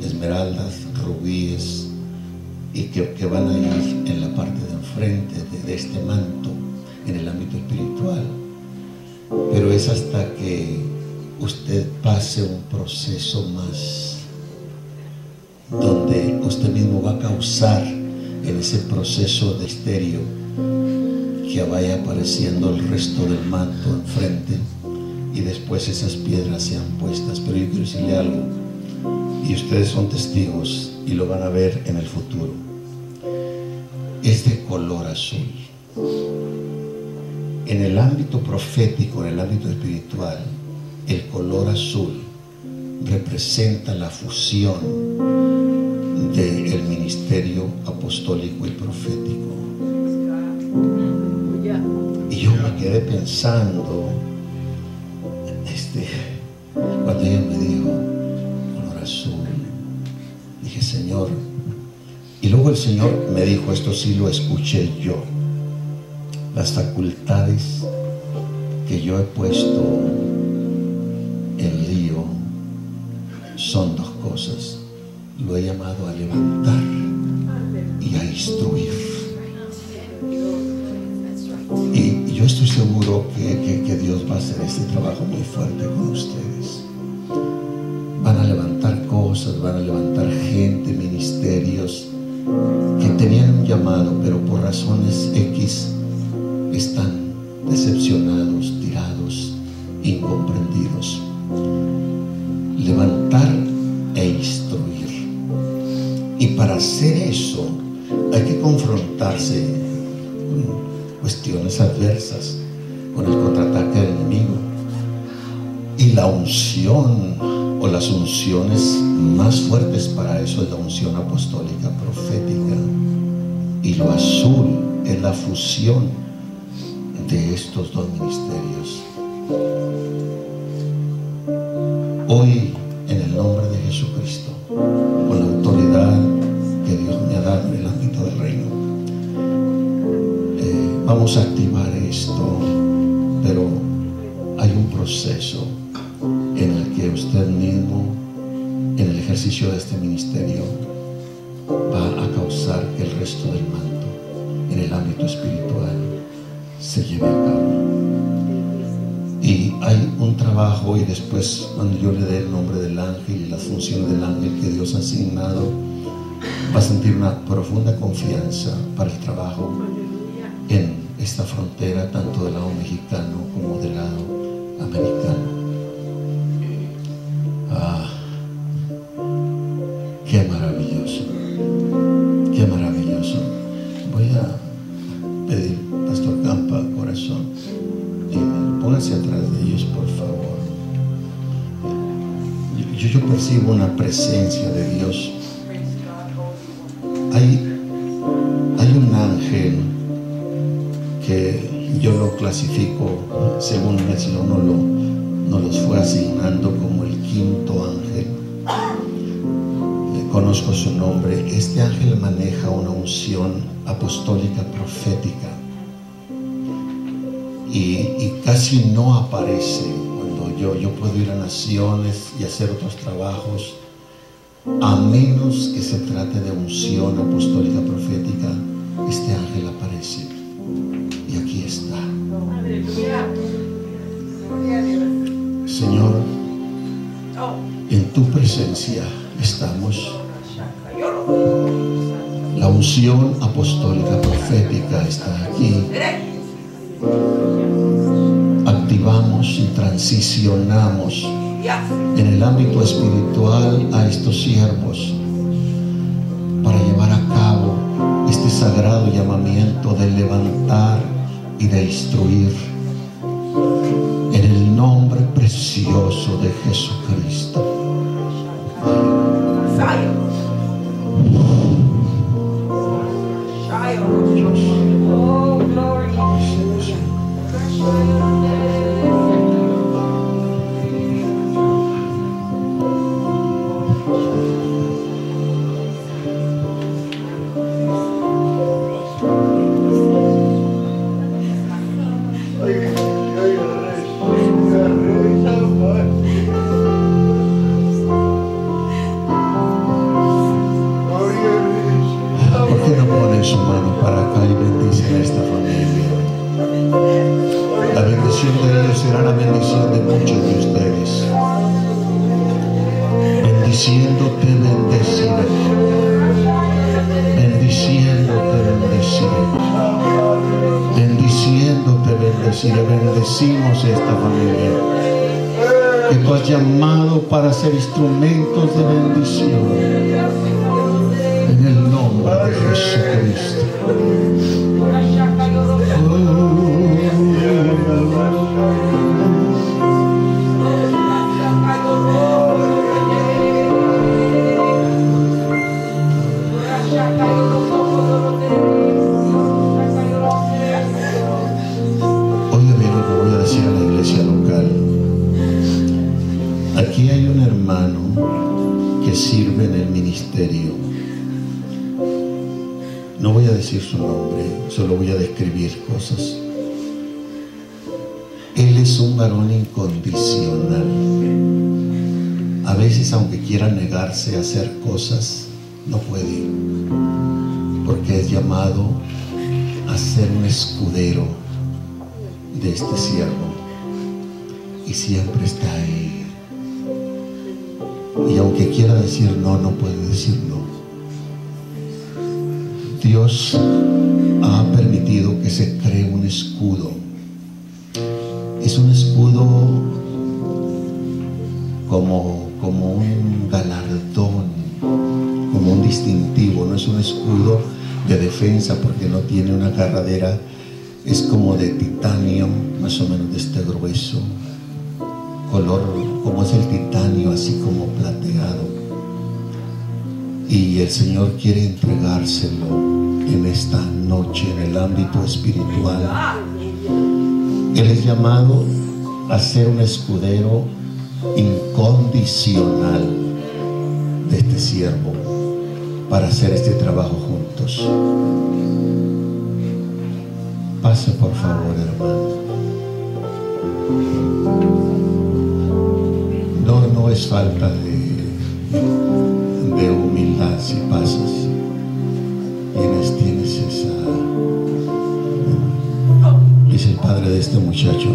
esmeraldas, rubíes, y que van a ir en la parte de enfrente de este manto en el ámbito espiritual. Pero es hasta que usted pase un proceso más, donde usted mismo va a causar en ese proceso de estéreo que vaya apareciendo el resto del manto enfrente, y después esas piedras sean puestas. Pero yo quiero decirle algo, y ustedes son testigos y lo van a ver en el futuro. Es de color azul. En el ámbito profético, en el ámbito espiritual, el color azul representa la fusión del ministerio apostólico y profético. Y yo me quedé pensando, cuando ella me dijo color azul, dije, Señor. Y luego el Señor me dijo, esto sí lo escuché yo: las facultades que yo he puesto en lío son dos cosas. Lo he llamado a levantar y a instruir. Y yo estoy seguro que Dios va a hacer este trabajo muy fuerte con ustedes. Van a levantar cosas, van a levantar gente, ministerios que tenían un llamado, pero por razones X están decepcionados, tirados, incomprendidos. Levantar e instruir. Y para hacer eso hay que confrontarse con cuestiones adversas, con el contraataque del enemigo. Y la unción, o las unciones más fuertes para eso, es la unción apostólica profética. Y lo azul es la fusión de estos dos ministerios. Hoy, en el nombre de Jesucristo, con la autoridad que Dios me ha dado en el ámbito del reino, vamos a activar esto, pero hay un proceso en el que usted mismo, en el ejercicio de este ministerio, va a causar que el resto del manto en el ámbito espiritual se lleve a cabo. Y hay un trabajo, y después, cuando yo le dé el nombre del ángel y las funciones del ángel que Dios ha asignado, va a sentir una profunda confianza para el trabajo en esta frontera, tanto del lado mexicano como del lado americano. Qué maravilloso, qué maravilloso. Voy a pedir, Pastor Campa, corazón, pónganse atrás de ellos, por favor. Yo percibo una presencia de Dios. Hay un ángel que yo lo clasifico, según el Señor nos los fue asignando, como el quinto ángel. Conozco su nombre. Este ángel maneja una unción apostólica profética y casi no aparece. Cuando yo puedo ir a naciones y hacer otros trabajos, a menos que se trate de unción apostólica profética, este ángel aparece. Y aquí está. Señor, en tu presencia estamos. La unción apostólica profética está aquí. Activamos y transicionamos en el ámbito espiritual a estos siervos para llevar a cabo este sagrado llamamiento de levantar y de instruir en el nombre precioso de Jesucristo. Oh, glory. mano para acá y bendice a esta familia. La bendición de ellos será la bendición de muchos de ustedes. Bendiciéndote, bendeciré. Bendiciéndote, bendeciré. Bendiciéndote, bendeciré. Bendecimos esta familia que tú has llamado para ser instrumentos de bendición. En el nombre de Jesucristo. Oiga bien lo que voy a decir a la iglesia local. Aquí hay un hermano que sirve en el ministerio. No voy a decir su nombre, solo voy a describir cosas. Él es un varón incondicional. A veces, aunque quiera negarse a hacer cosas, no puede, porque es llamado a ser un escudero de este siervo, y siempre está ahí. Y aunque quiera decir no, no puede decir no. Dios ha permitido que se cree un escudo. Es un escudo como un galardón, como un distintivo. No es un escudo de defensa porque no tiene una agarradera. Es como de titanio, más o menos de este grueso color, como es el titanio, así como plateado. Y el Señor quiere entregárselo en esta noche en el ámbito espiritual. Él es llamado a ser un escudero incondicional de este siervo para hacer este trabajo juntos. Pase por favor, hermano. No es falta de humildad si pasas. Tienes esa. Es el padre de este muchacho.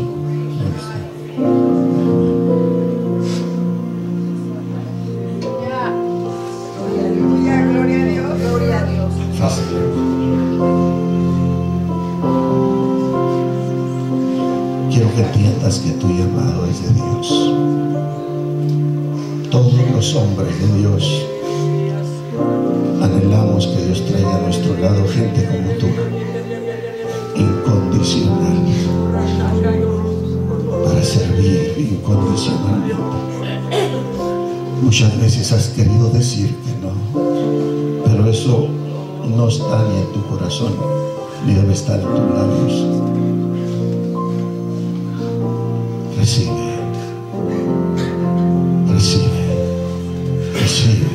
Gloria a Dios, gloria a Dios. Fácil. Quiero que entiendas que tu llamado es de Dios. Todos los hombres de Dios anhelamos que Dios traiga a nuestro lado gente como tú, incondicional, para servir incondicionalmente. Muchas veces has querido decir que no, pero eso no está ni en tu corazón, ni debe estar en tus labios. Recibe, recibe, recibe.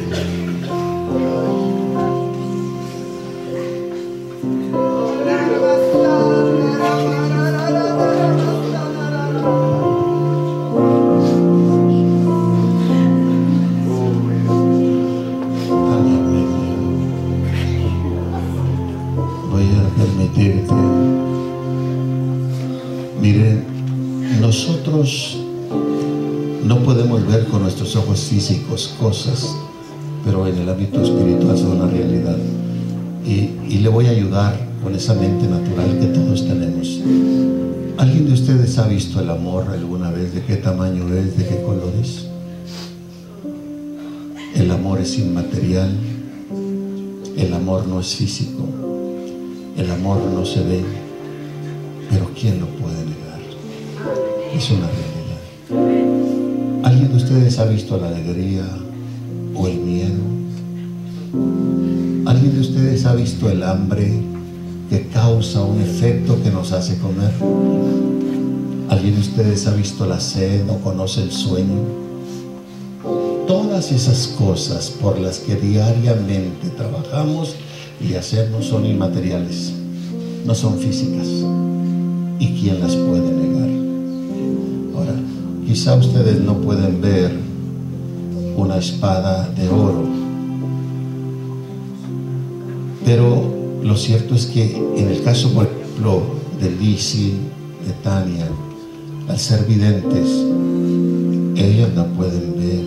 Voy a permitirte. Miren, nosotros no podemos ver con nuestros ojos físicos cosas, pero en el ámbito espiritual son una realidad. Y le voy a ayudar con esa mente natural que todos tenemos. ¿Alguien de ustedes ha visto el amor alguna vez? ¿De qué tamaño es? ¿De qué color es? El amor es inmaterial. El amor no es físico. El amor no se ve. Pero ¿quién lo puede negar? Es una realidad. ¿Alguien de ustedes ha visto la alegría o el miedo? ¿Alguien de ustedes ha visto el hambre que causa un efecto que nos hace comer? ¿Alguien de ustedes ha visto la sed o conoce el sueño? Todas esas cosas por las que diariamente trabajamos y hacemos son inmateriales, no son físicas. ¿Y quién las puede negar? Ahora, quizá ustedes no pueden ver una espada de oro, pero lo cierto es que en el caso, por ejemplo, de Lizzie, de Tania, al ser videntes, ellas la pueden ver,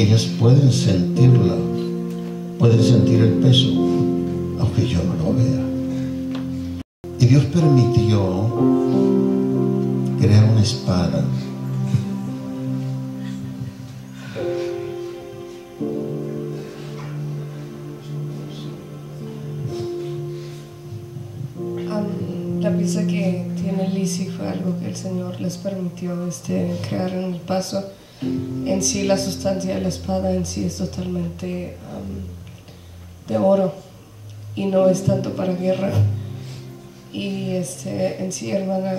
ellas pueden sentirla, pueden sentir el peso, aunque yo no lo vea. Y Dios permitió crear una espada la pieza que tiene Lizzie fue algo que el Señor les permitió crear en el paso. En sí, la sustancia de la espada en sí es totalmente de oro y no es tanto para guerra. Y en sí, hermana,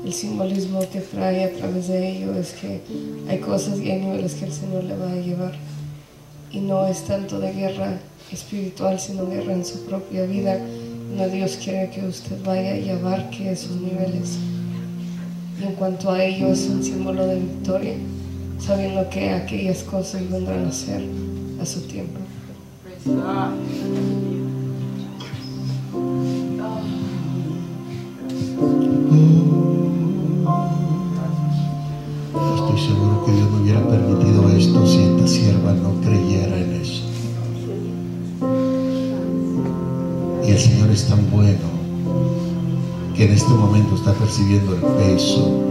el simbolismo que trae a través de ello es que hay cosas y hay niveles que el Señor le va a llevar, y no es tanto de guerra espiritual, sino guerra en su propia vida. No, Dios quiere que usted vaya y abarque esos niveles, y en cuanto a ello es un símbolo de victoria, sabiendo que aquellas cosas vendrán a ser a su tiempo. Estoy seguro que Dios no hubiera permitido esto si esta sierva no creyera en eso. Y el Señor es tan bueno que en este momento está percibiendo el peso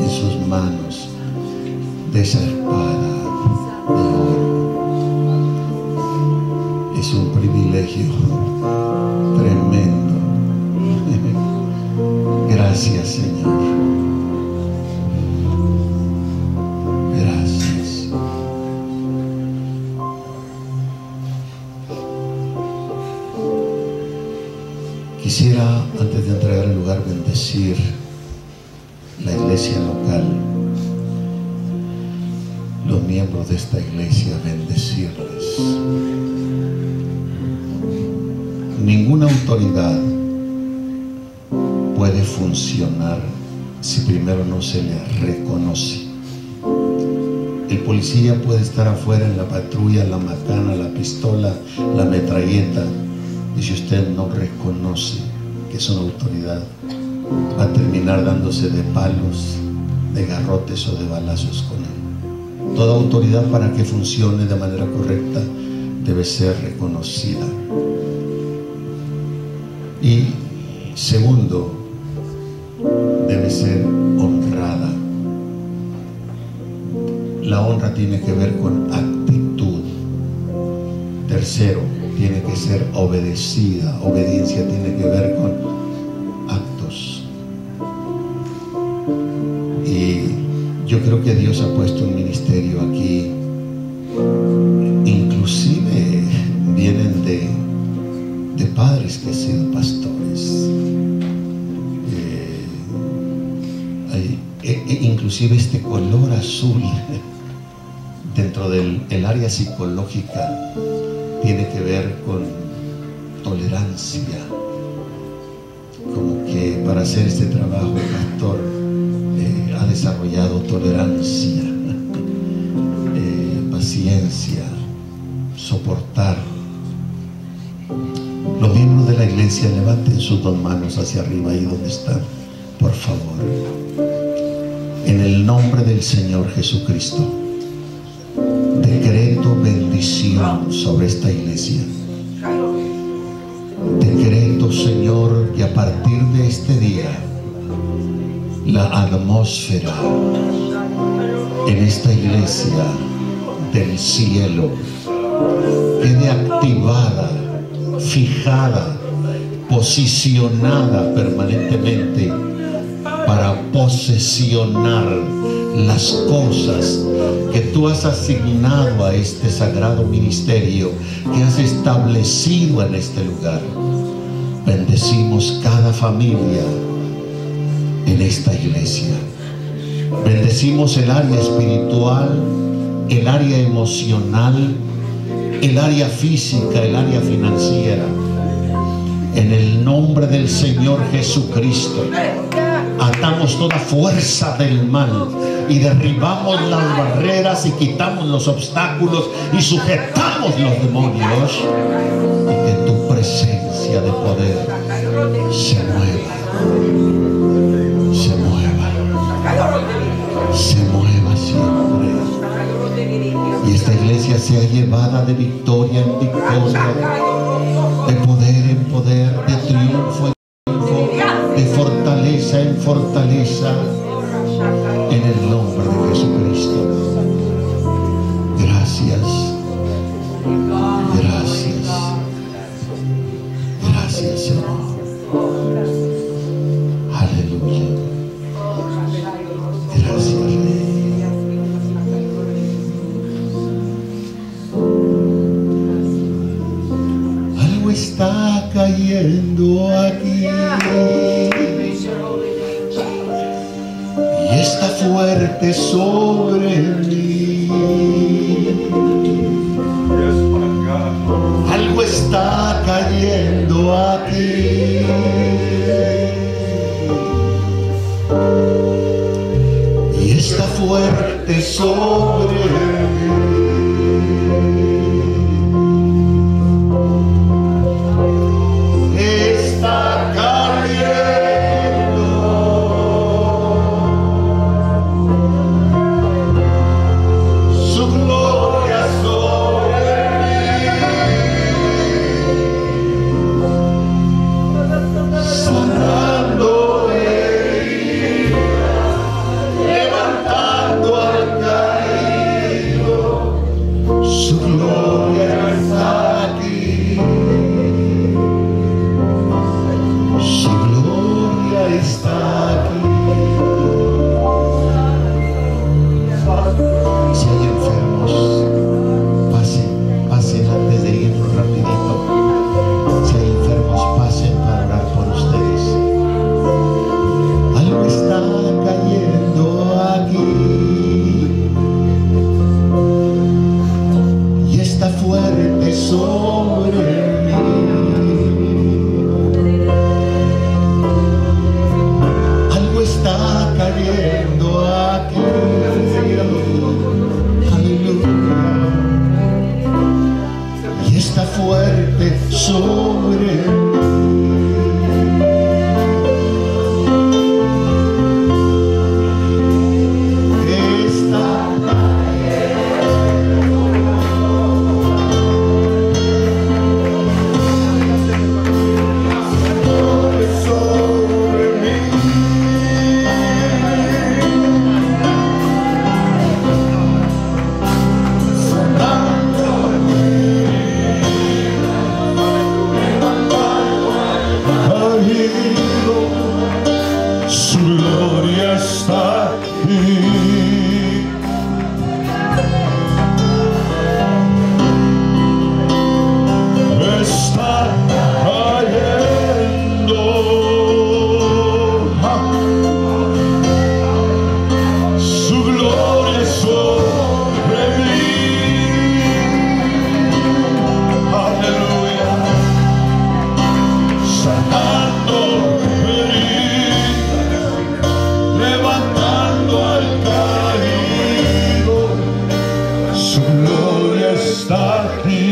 en sus manos de esa espada de oro. Es un privilegio tremendo. Gracias, Señor. Gracias. Quisiera, antes de entregar el lugar, bendecir la iglesia local, los miembros de esta iglesia, bendecirles. Ninguna autoridad puede funcionar si primero no se le reconoce. El policía puede estar afuera en la patrulla, la macana, la pistola, la metralleta, y si usted no reconoce que es una autoridad, va a terminar dándose de palos, de garrotes o de balazos con él. Toda autoridad, para que funcione de manera correcta, debe ser reconocida. Y segundo, debe ser honrada. La honra tiene que ver con actitud. Tercero, tiene que ser obedecida. Obediencia tiene que ver con actos. Y yo creo que Dios ha puesto un ministerio aquí. Inclusive vienen de padres que han sido pastores. Inclusive este color azul dentro del área psicológica tiene que ver con tolerancia. Como que para hacer este trabajo el pastor ha desarrollado tolerancia, paciencia, soportar. Los miembros de la iglesia, levanten sus dos manos hacia arriba, ahí donde están, por favor. En el nombre del Señor Jesucristo, decreto bendición sobre esta iglesia. Decreto, Señor, que a partir de este día la atmósfera en esta iglesia del cielo quede activada, fijada, posicionada permanentemente para posesionar las cosas que tú has asignado a este sagrado ministerio que has establecido en este lugar. Bendecimos cada familia en esta iglesia. Bendecimos el área espiritual, el área emocional, el área física, el área financiera. En el nombre del Señor Jesucristo, atamos toda fuerza del mal y derribamos las barreras y quitamos los obstáculos y sujetamos los demonios, y que tu presencia presencia de poder se mueva, se mueva, se mueva siempre. Y esta iglesia sea llevada de victoria en victoria, de poder en poder, de triunfo en triunfo, de fortaleza en fortaleza, en el nombre de Jesucristo. Gracias, gracias, gracias, Señor. Aleluya. Gracias, Rey. Algo está cayendo aquí y está fuerte sobre mí. Algo está cayendo aquí y está fuerte sobre mí. Está cayendo su gloria sobre mí, sanando heridas, levantando al caído. Su gloria está aquí, su gloria está aquí. Si hay enfermos, pasen, pasen antes de irnos rapidito. Si hay enfermos, pasen para orar por ustedes. Algo está cayendo aquí y está fuerte sobre mí. Algo está cayendo aquí. Aleluya. Y está fuerte sobre mí. Está sobre mí. Su gloria está aquí. Está cayendo. Su gloria sobre mí. Aleluya. Sanando heridas, levantando al caído. Su gloria está aquí.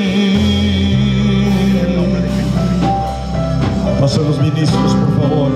Pasen los ministros, por favor.